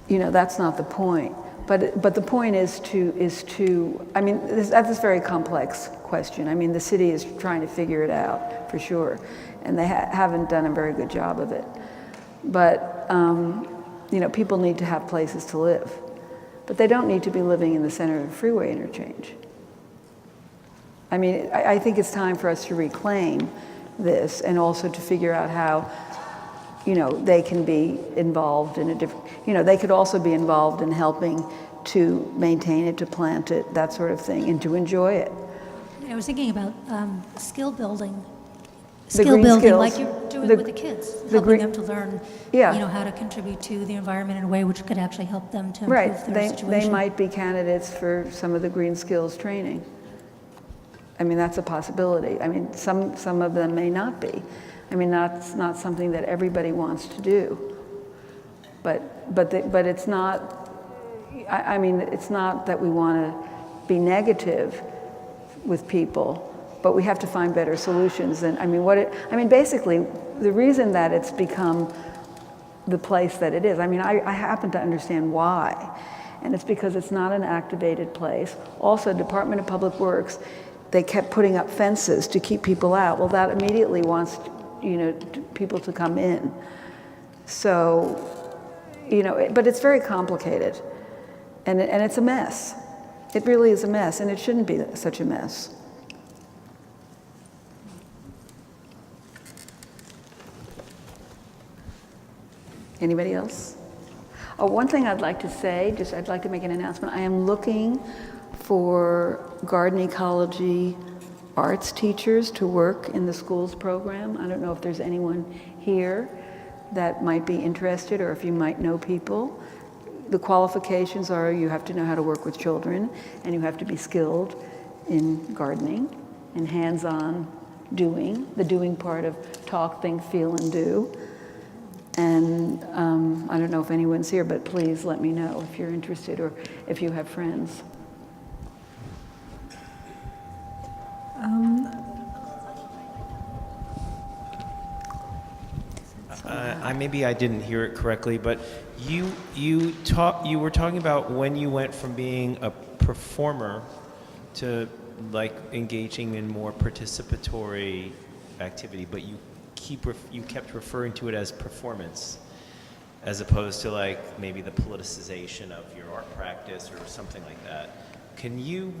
You know, that's not the point. But the point is to I mean, that's a very complex question. I mean, the city is trying to figure it out for sure, and they haven't done a very good job of it. But you know, people need to have places to live, but they don't need to be living in the center of a freeway interchange. I mean, I think it's time for us to reclaim this and also to figure out how, you know, they can be involved in a different, you know, they could also be involved in helping to maintain it, to plant it, that sort of thing, and to enjoy it. I was thinking about skill building. The green skills. Like you're doing with the kids, helping them to learn, Yeah. you know, how to contribute to the environment in a way which could actually help them to improve their situation. They might be candidates for some of the green skills training. I mean, that's a possibility. I mean, some of them may not be. I mean, that's not something that everybody wants to do. But it's not. I mean, it's not that we want to be negative with people, but we have to find better solutions. And I mean, basically, the reason that it's become the place that it is. I mean, I happen to understand why, and it's because it's not an activated place. Also, Department of Public Works they kept putting up fences to keep people out. Well, that immediately wants, people to come in. So, but it's very complicated, and it's a mess. It really is a mess, and it shouldn't be such a mess. Anybody else? Oh, one thing I'd like to say, I'd like to make an announcement. I am looking for garden ecology arts teachers to work in the schools program. I don't know if there's anyone here that might be interested, or if you might know people. The qualifications are you have to know how to work with children, and you have to be skilled in gardening and hands-on doing, the doing part of talk, think, feel, and do. And I don't know if anyone's here, but please let me know if you're interested or if you have friends. Maybe I didn't hear it correctly, but you were talking about when you went from being a performer to like engaging in more participatory activity, but you kept referring to it as performance, as opposed to like maybe the politicization of your art practice or something like that. Can you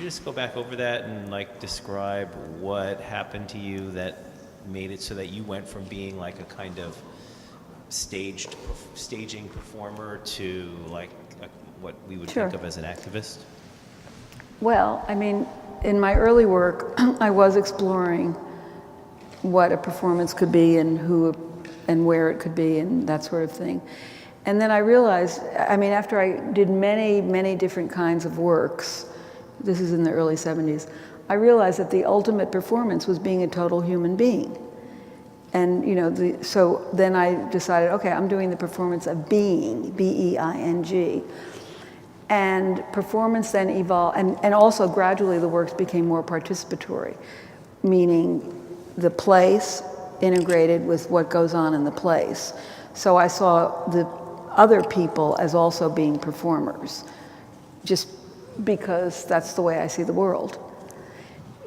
just go back over that and like describe what happened to you that made it so that you went from being like a kind of staging performer to like what we would think of as an activist? Well, I mean, in my early work, I was exploring what a performance could be and who and where it could be and that sort of thing. And then I realized, I mean, after I did many, many different kinds of works, this is in the early 70s, I realized that the ultimate performance was being a total human being. And, so then I decided, okay, I'm doing the performance of being, B-E-I-N-G. And performance then evolved, and also gradually the works became more participatory, meaning the place integrated with what goes on in the place. So I saw the other people as also being performers, just because that's the way I see the world,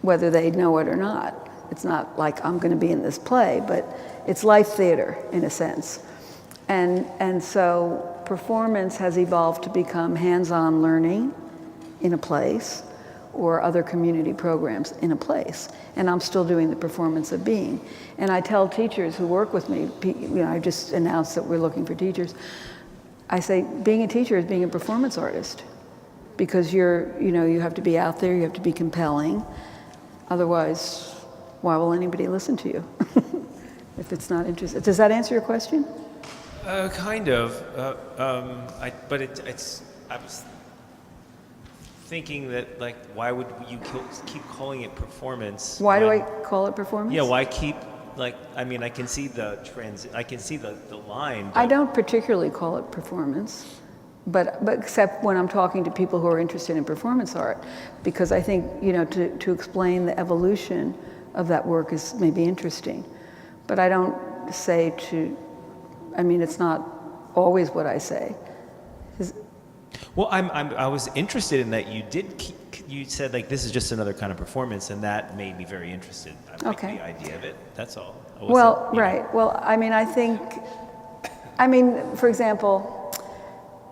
whether they know it or not. It's not like I'm going to be in this play, but it's life theater in a sense. And so performance has evolved to become hands-on learning in a place or other community programs in a place. And I'm still doing the performance of being. And I tell teachers who work with me, I just announced that we're looking for teachers. I say, being a teacher is being a performance artist, because you have to be out there, you have to be compelling. Otherwise, why will anybody listen to you if it's not interested? Does that answer your question? Kind of. I was thinking that, like, why would you keep calling it performance? Why do I call it performance? Yeah, why keep, like, I mean, I can see the line. I don't particularly call it performance, but except when I'm talking to people who are interested in performance art, because I think, to explain the evolution of that work is maybe interesting. But I don't say it's not always what I say. Well, I was interested in that you said, like, this is just another kind of performance, and that made me very interested. I like the idea of it, that's all. Well, right. Well, for example,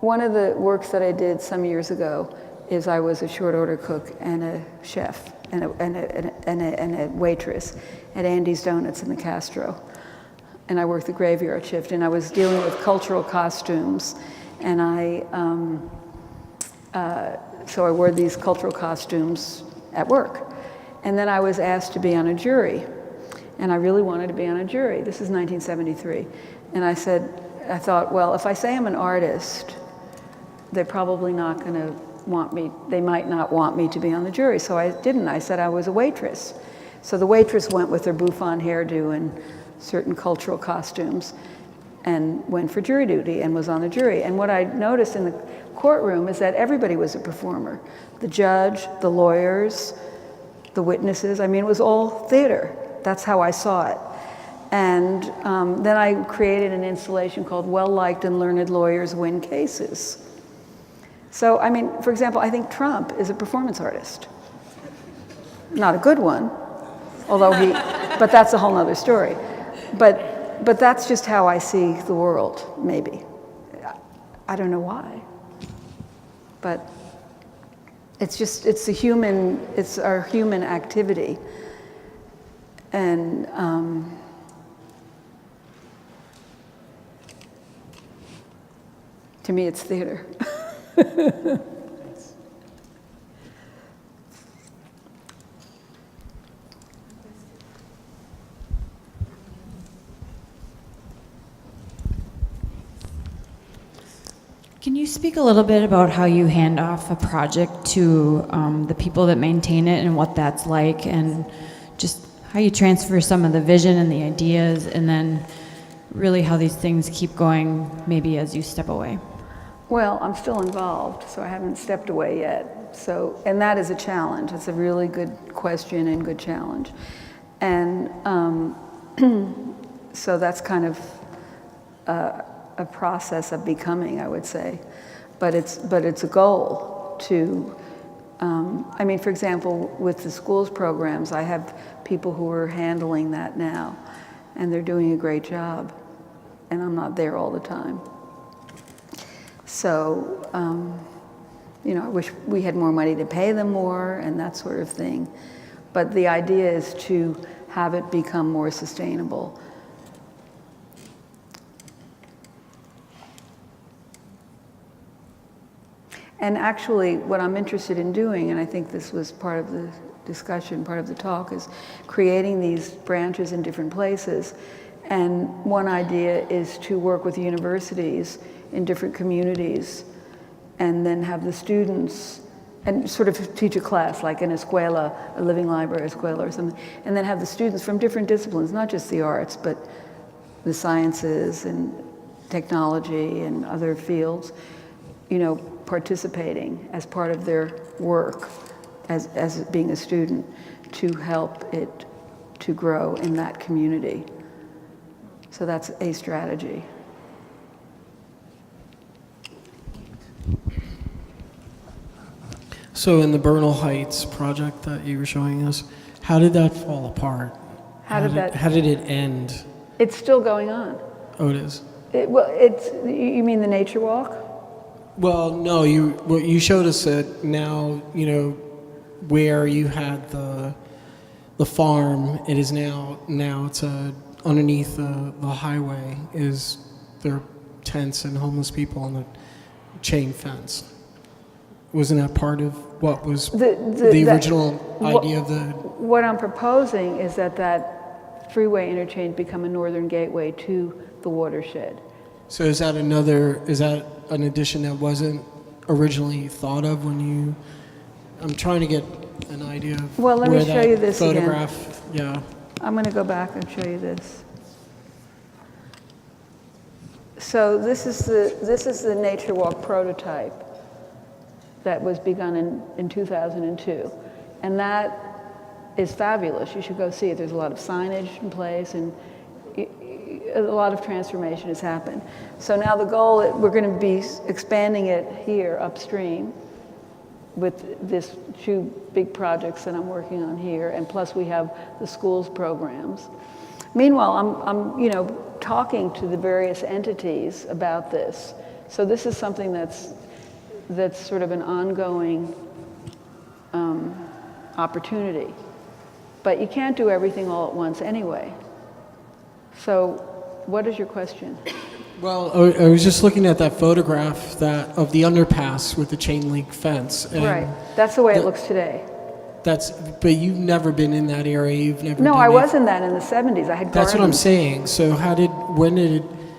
one of the works that I did some years ago is I was a short order cook and a chef and a waitress at Andy's Donuts in the Castro. And I worked the graveyard shift, and I was dealing with cultural costumes. And so I wore these cultural costumes at work. And then I was asked to be on a jury. And I really wanted to be on a jury. This is 1973. And I thought, well, if I say I'm an artist, they're probably not going to want me, they might not want me to be on the jury. So I didn't. I said I was a waitress. So the waitress went with her bouffant hairdo and certain cultural costumes and went for jury duty and was on the jury. And what I noticed in the courtroom is that everybody was a performer. The judge, the lawyers, the witnesses. It was all theater. That's how I saw it. And then I created an installation called Well-Liked and Learned Lawyers Win Cases. So, for example, I think Trump is a performance artist. Not a good one, although but that's a whole nother story. But that's just how I see the world, maybe. I don't know why. But it's our human activity. And to me, it's theater. Can you speak a little bit about how you hand off a project to the people that maintain it and what that's like, and just how you transfer some of the vision and the ideas, and then really how these things keep going maybe as you step away? Well, I'm still involved, so I haven't stepped away yet. So, and that is a challenge. It's a really good question and good challenge. And so that's kind of a process of becoming, I would say. But it's a goal to, I mean, for example, with the schools programs, I have people who are handling that now, and they're doing a great job. And I'm not there all the time. So, you know, I wish we had more money to pay them more and that sort of thing. But the idea is to have it become more sustainable. And actually, what I'm interested in doing, and I think this was part of the discussion, part of the talk, is creating these branches in different places. And one idea is to work with universities in different communities and then have the students and sort of teach a class like an ESCUELA, a living library ESCUELA or something, and then have the students from different disciplines, not just the arts, but the sciences and technology and other fields, you know, participating as part of their work as being a student to help it to grow in that community. So that's a strategy. So in the Bernal Heights project that you were showing us, how did that fall apart? How did it end? It's still going on. Oh, it is? You mean the nature walk? Well, no, you showed us that now, you know, where you had the farm, it is now it's underneath the highway there are tents and homeless people on the chain fence. Wasn't that part of what was the original idea of the... What I'm proposing is that freeway interchange become a northern gateway to the watershed. So is that an addition that wasn't originally thought of when you... I'm trying to get an idea of well, let where me show you that this photograph... again. Yeah. I'm going to go back and show you this. So this is the Nature Walk prototype that was begun in 2002. And that is fabulous. You should go see it. There's a lot of signage in place and a lot of transformation has happened. So now the goal, we're going to be expanding it here upstream with this 2 big projects that I'm working on here, and plus we have the schools programs. Meanwhile, I'm you know, talking to the various entities about this. So this is something that's sort of an ongoing opportunity. But you can't do everything all at once anyway. So what is your question? Well, I was just looking at that photograph of the underpass with the chain link fence. And right, that's the way it looks today. But you've never been in that area. You've never. No, I was in that in the 70s. I had gardens. That's what I'm saying. So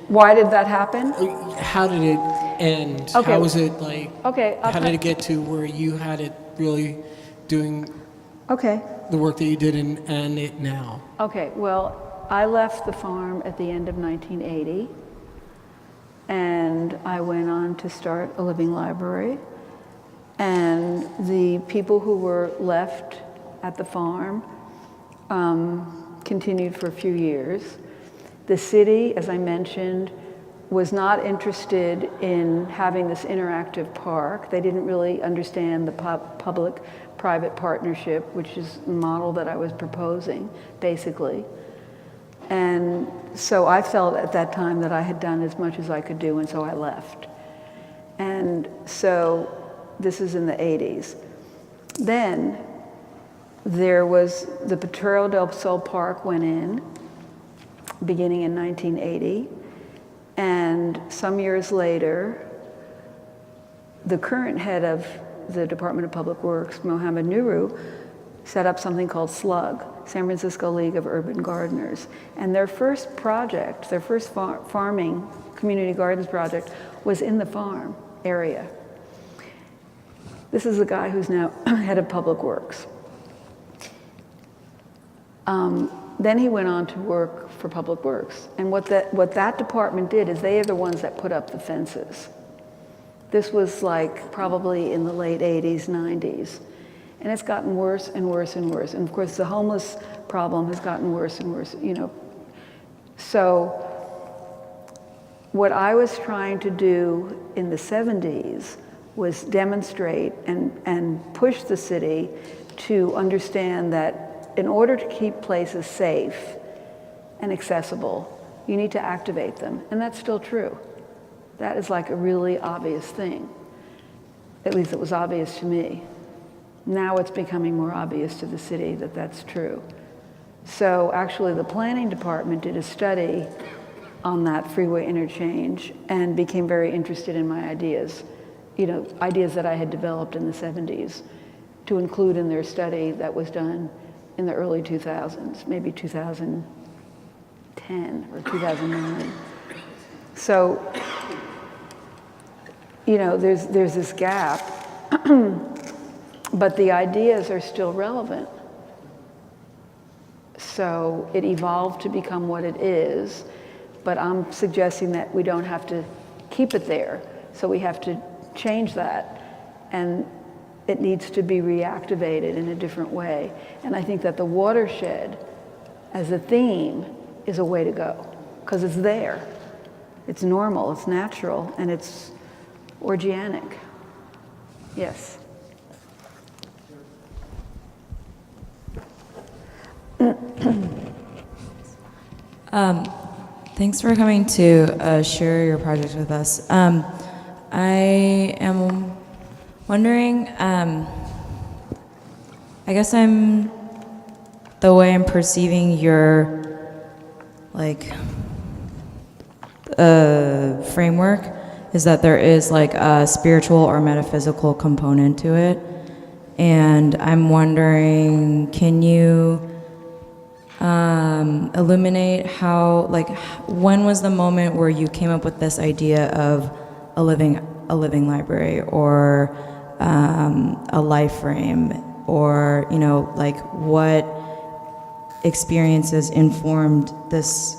Why did that happen? How did it end? Okay. How was it like? Okay. How did it get to where you had it really doing? Okay. The work that you did and it now. Okay. Well, I left the farm at the end of 1980, and I went on to start a living library. And the people who were left at the farm continued for a few years. The city, as I mentioned, was not interested in having this interactive park. They didn't really understand the public-private partnership, which is the model that I was proposing, basically. And so I felt at that time that I had done as much as I could do, and so I left. And so this is in the 80s. Then there was the Potrero del Sol Park went in, beginning in 1980. And some years later, the current head of the Department of Public Works, Mohammed Nuru, set up something called SLUG, San Francisco League of Urban Gardeners. And their first project, their first farming community gardens project, was in the farm area. This is the guy who's now head of Public Works. Then he went on to work for Public Works. And what that department did is they are the ones that put up the fences. This was like probably in the late 80s, 90s. And it's gotten worse and worse and worse. And of course, the homeless problem has gotten worse and worse, you know. So what I was trying to do in the 70s was demonstrate and push the city to understand that in order to keep places safe and accessible, you need to activate them. And that's still true. That is like a really obvious thing. At least it was obvious to me. Now it's becoming more obvious to the city that that's true. So actually the planning department did a study on that freeway interchange and became very interested in my ideas, you know, ideas that I had developed in the 70s to include in their study that was done in the early 2000s, maybe 2010 or 2009. So, you know, there's this gap, but the ideas are still relevant. So it evolved to become what it is, but I'm suggesting that we don't have to keep it there. So we have to change that, and it needs to be reactivated in a different way. And I think that the watershed as a theme is a way to go, because it's there. It's normal, it's natural, and it's organic. Yes. Thanks for coming to share your project with us. I am wondering, I guess the way I'm perceiving your, like, framework is that there is like a spiritual or metaphysical component to it. And I'm wondering, can you illuminate how, like, when was the moment where you came up with this idea of a living library, or a life frame, or, you know, like, what experiences informed this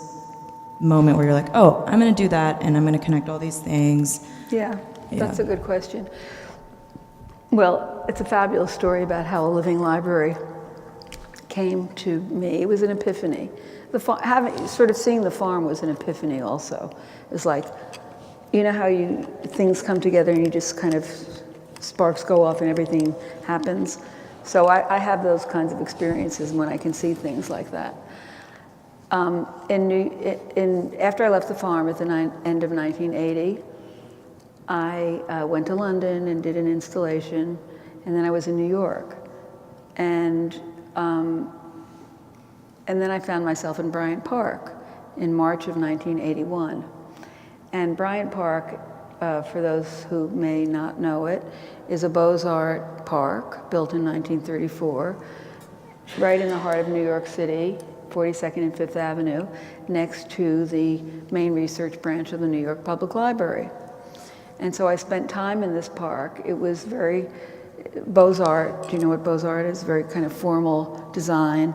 moment where you're like, oh, I'm going to do that, and I'm going to connect all these things? Yeah, that's a good question. Well, it's a fabulous story about how a living library came to me. It was an epiphany. Sort of seeing the farm was an epiphany also. It was like, you know how things come together and you just kind of, sparks go off and everything happens? So I have those kinds of experiences when I can see things like that. After I left the farm at the end of 1980, I went to London and did an installation, and then I was in New York. And then I found myself in Bryant Park in March of 1981. And Bryant Park, for those who may not know it, is a Beaux-Arts park built in 1934, right in the heart of New York City, 42nd and 5th Avenue, next to the main research branch of the New York Public Library. And so I spent time in this park. It was very Beaux-Arts. Do you know what Beaux-Arts is? Very kind of formal design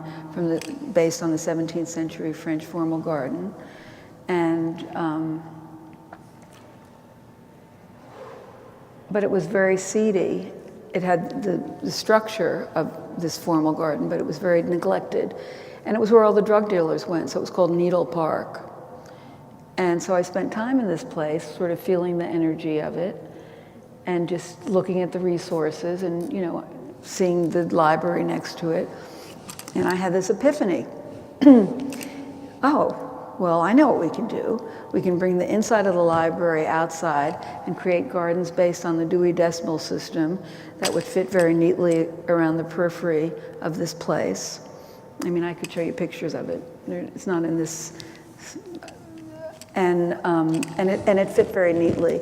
based on the 17th century French formal garden. And but it was very seedy. It had the structure of this formal garden, but it was very neglected. And it was where all the drug dealers went, so it was called Needle Park. And so I spent time in this place, sort of feeling the energy of it, and just looking at the resources and, you know, seeing the library next to it. And I had this epiphany. Oh, well, I know what we can do. We can bring the inside of the library outside and create gardens based on the Dewey Decimal System that would fit very neatly around the periphery of this place. I mean, I could show you pictures of it. It's not in this. And it fit very neatly.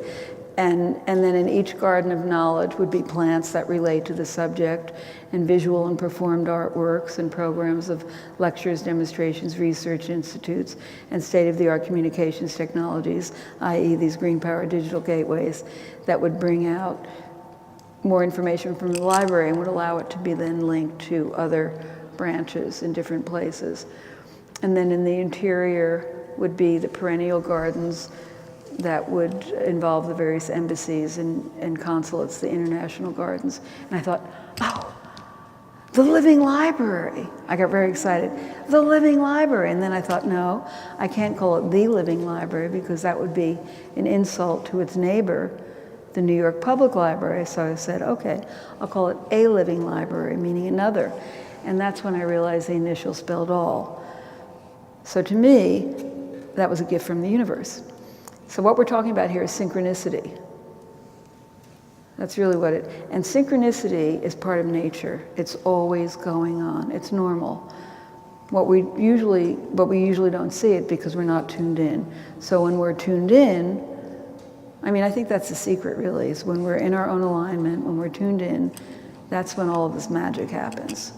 And then in each garden of knowledge would be plants that relate to the subject, and visual and performed artworks and programs of lectures, demonstrations, research institutes, and state-of-the-art communications technologies, i.e. these green power digital gateways that would bring out more information from the library and would allow it to be then linked to other branches in different places. And then in the interior would be the perennial gardens that would involve the various embassies and consulates, the international gardens. And I thought, oh, the living library. I got very excited. The living library. And then I thought, no, I can't call it the living library because that would be an insult to its neighbor, the New York Public Library. So I said, okay, I'll call it a living library, meaning another. And that's when I realized the initial spelled all. So to me, that was a gift from the universe. So what we're talking about here is synchronicity. That's really what it, and synchronicity is part of nature. It's always going on. It's normal. But we usually don't see it because we're not tuned in. So when we're tuned in, I mean, I think that's the secret really, is when we're in our own alignment, when we're tuned in, that's when all of this magic happens.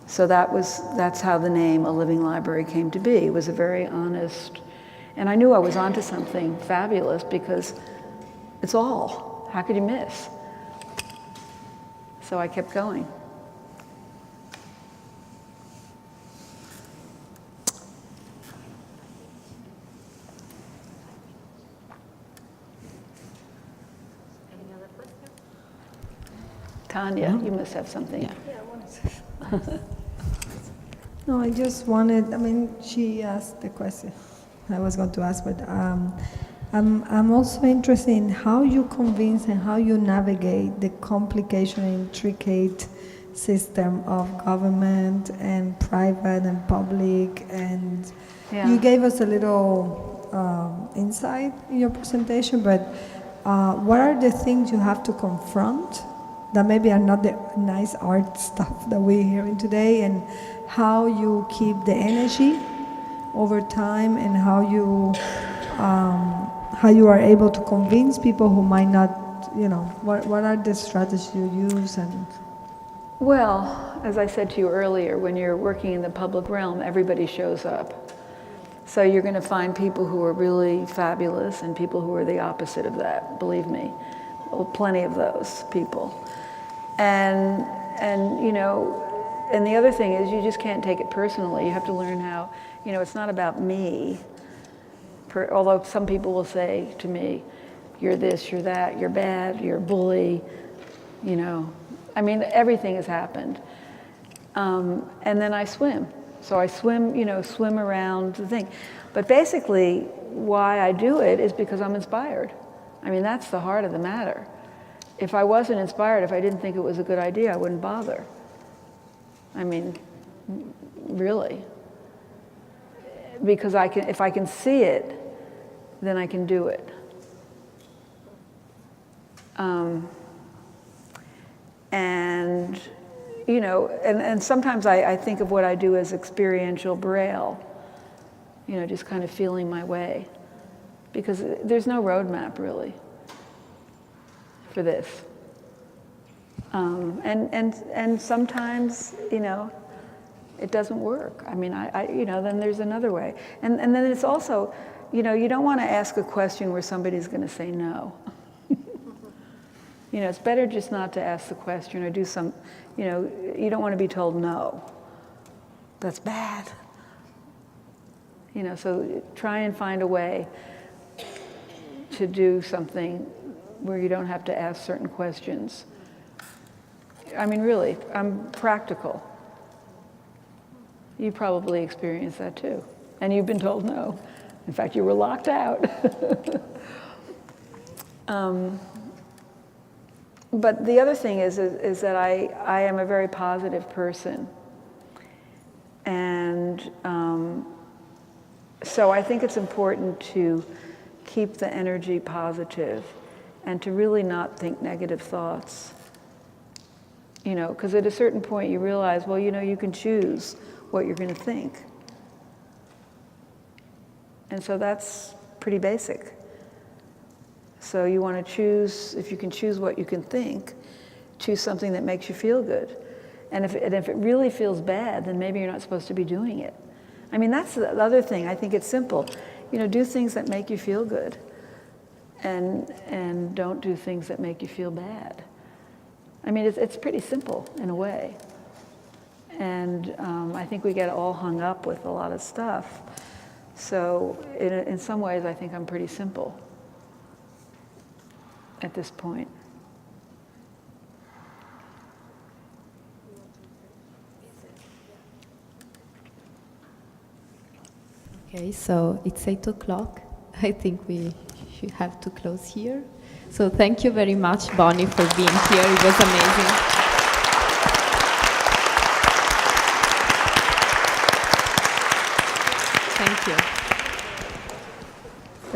So that's how the name A Living Library came to be. It was a very honest, and I knew I was onto something fabulous because it's all. How could you miss? So I kept going. Any other questions? Tania, you must have something. Yeah. No, I just wanted, I mean, she asked the question I was going to ask, but I'm also interested in how you convince and how you navigate the complication and intricate system of government and private and public, and you gave us a little insight in your presentation, but what are the things you have to confront that maybe are not the nice art stuff that we're hearing today, and how you keep the energy over time, and how you are able to convince people who might not, you know, what are the strategies you use? And Well, as I said to you earlier, when you're working in the public realm, everybody shows up. So you're going to find people who are really fabulous and people who are the opposite of that, believe me. Well, plenty of those people. And you know, and the other thing is you just can't take it personally. You have to learn how, you know, it's not about me. Although some people will say to me, you're this, you're that, you're bad, you're a bully, you know. I mean, everything has happened. And then I swim. So I swim, you know, swim around the thing. But basically, why I do it is because I'm inspired. I mean, that's the heart of the matter. If I wasn't inspired, if I didn't think it was a good idea, I wouldn't bother. I mean, really. Because if I can see it, then I can do it. And, you know, and sometimes I think of what I do as experiential braille, you know, just kind of feeling my way. Because there's no roadmap, really, for this. And sometimes, you know, it doesn't work. I mean, you know, then there's another way. And then it's also, you know, you don't want to ask a question where somebody's going to say no. You know, it's better just not to ask the question or do some, you know, you don't want to be told no. That's bad. You know, so try and find a way to do something where you don't have to ask certain questions. I mean, really, I'm practical. You probably experienced that too. And you've been told no. In fact, you were locked out. But the other thing is that I am a very positive person. And so I think it's important to keep the energy positive and to really not think negative thoughts. You know, because at a certain point you realize, well, you know, you can choose what you're going to think. And so that's pretty basic. So you want to choose, if you can choose what you can think, choose something that makes you feel good. And if it really feels bad, then maybe you're not supposed to be doing it. I mean, that's the other thing. I think it's simple. You know, do things that make you feel good. And don't do things that make you feel bad. I mean, it's pretty simple in a way. And I think we get all hung up with a lot of stuff. So in some ways, I think I'm pretty simple at this point. Okay, so it's 8 o'clock. I think we should have to close here. So thank you very much, Bonnie, for being here. It was amazing. Thank you.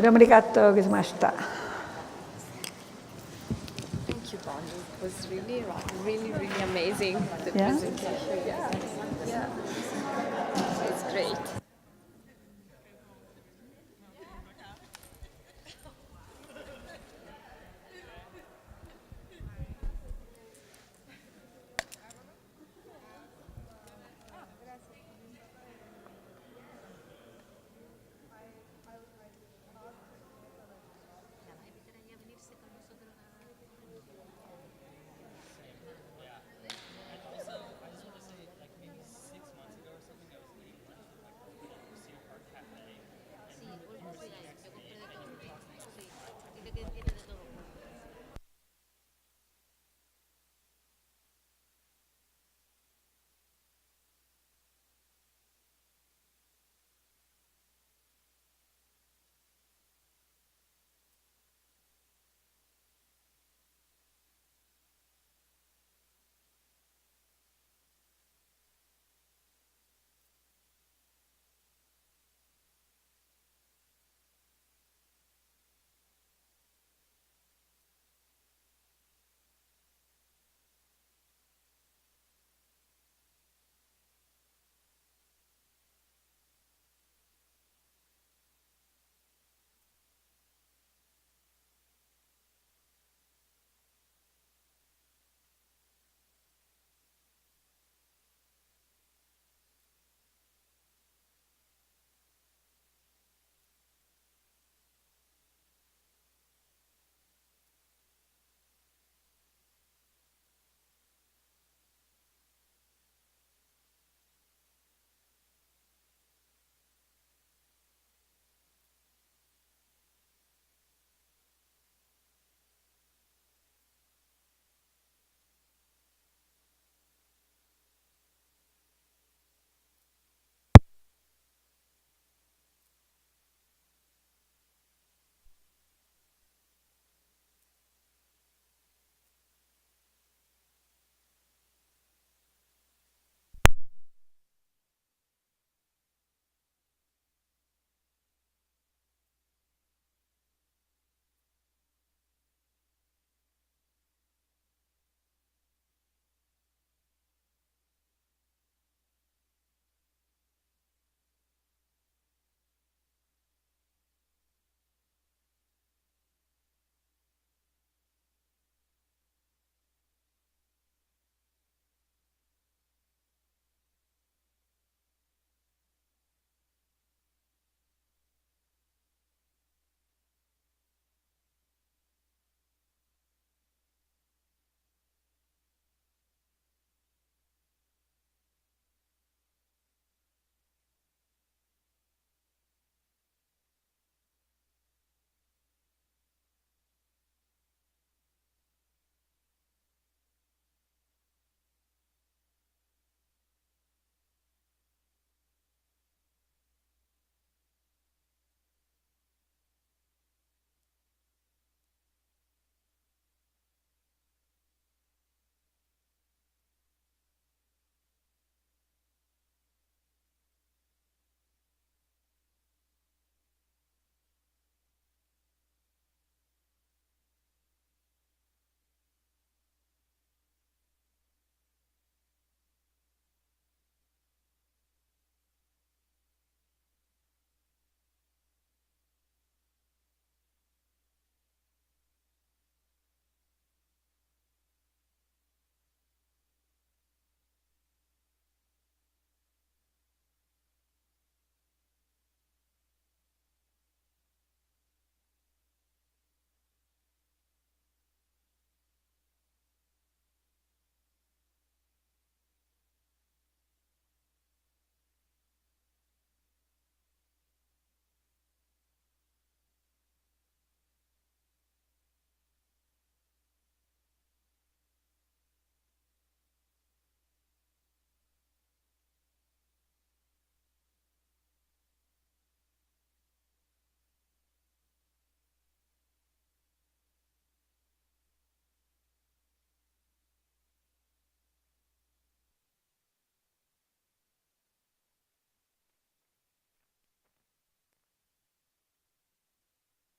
どうもありがとうございました。 Thank you, Bonnie. It was really amazing. The Yeah? presentation. Yeah. It's great.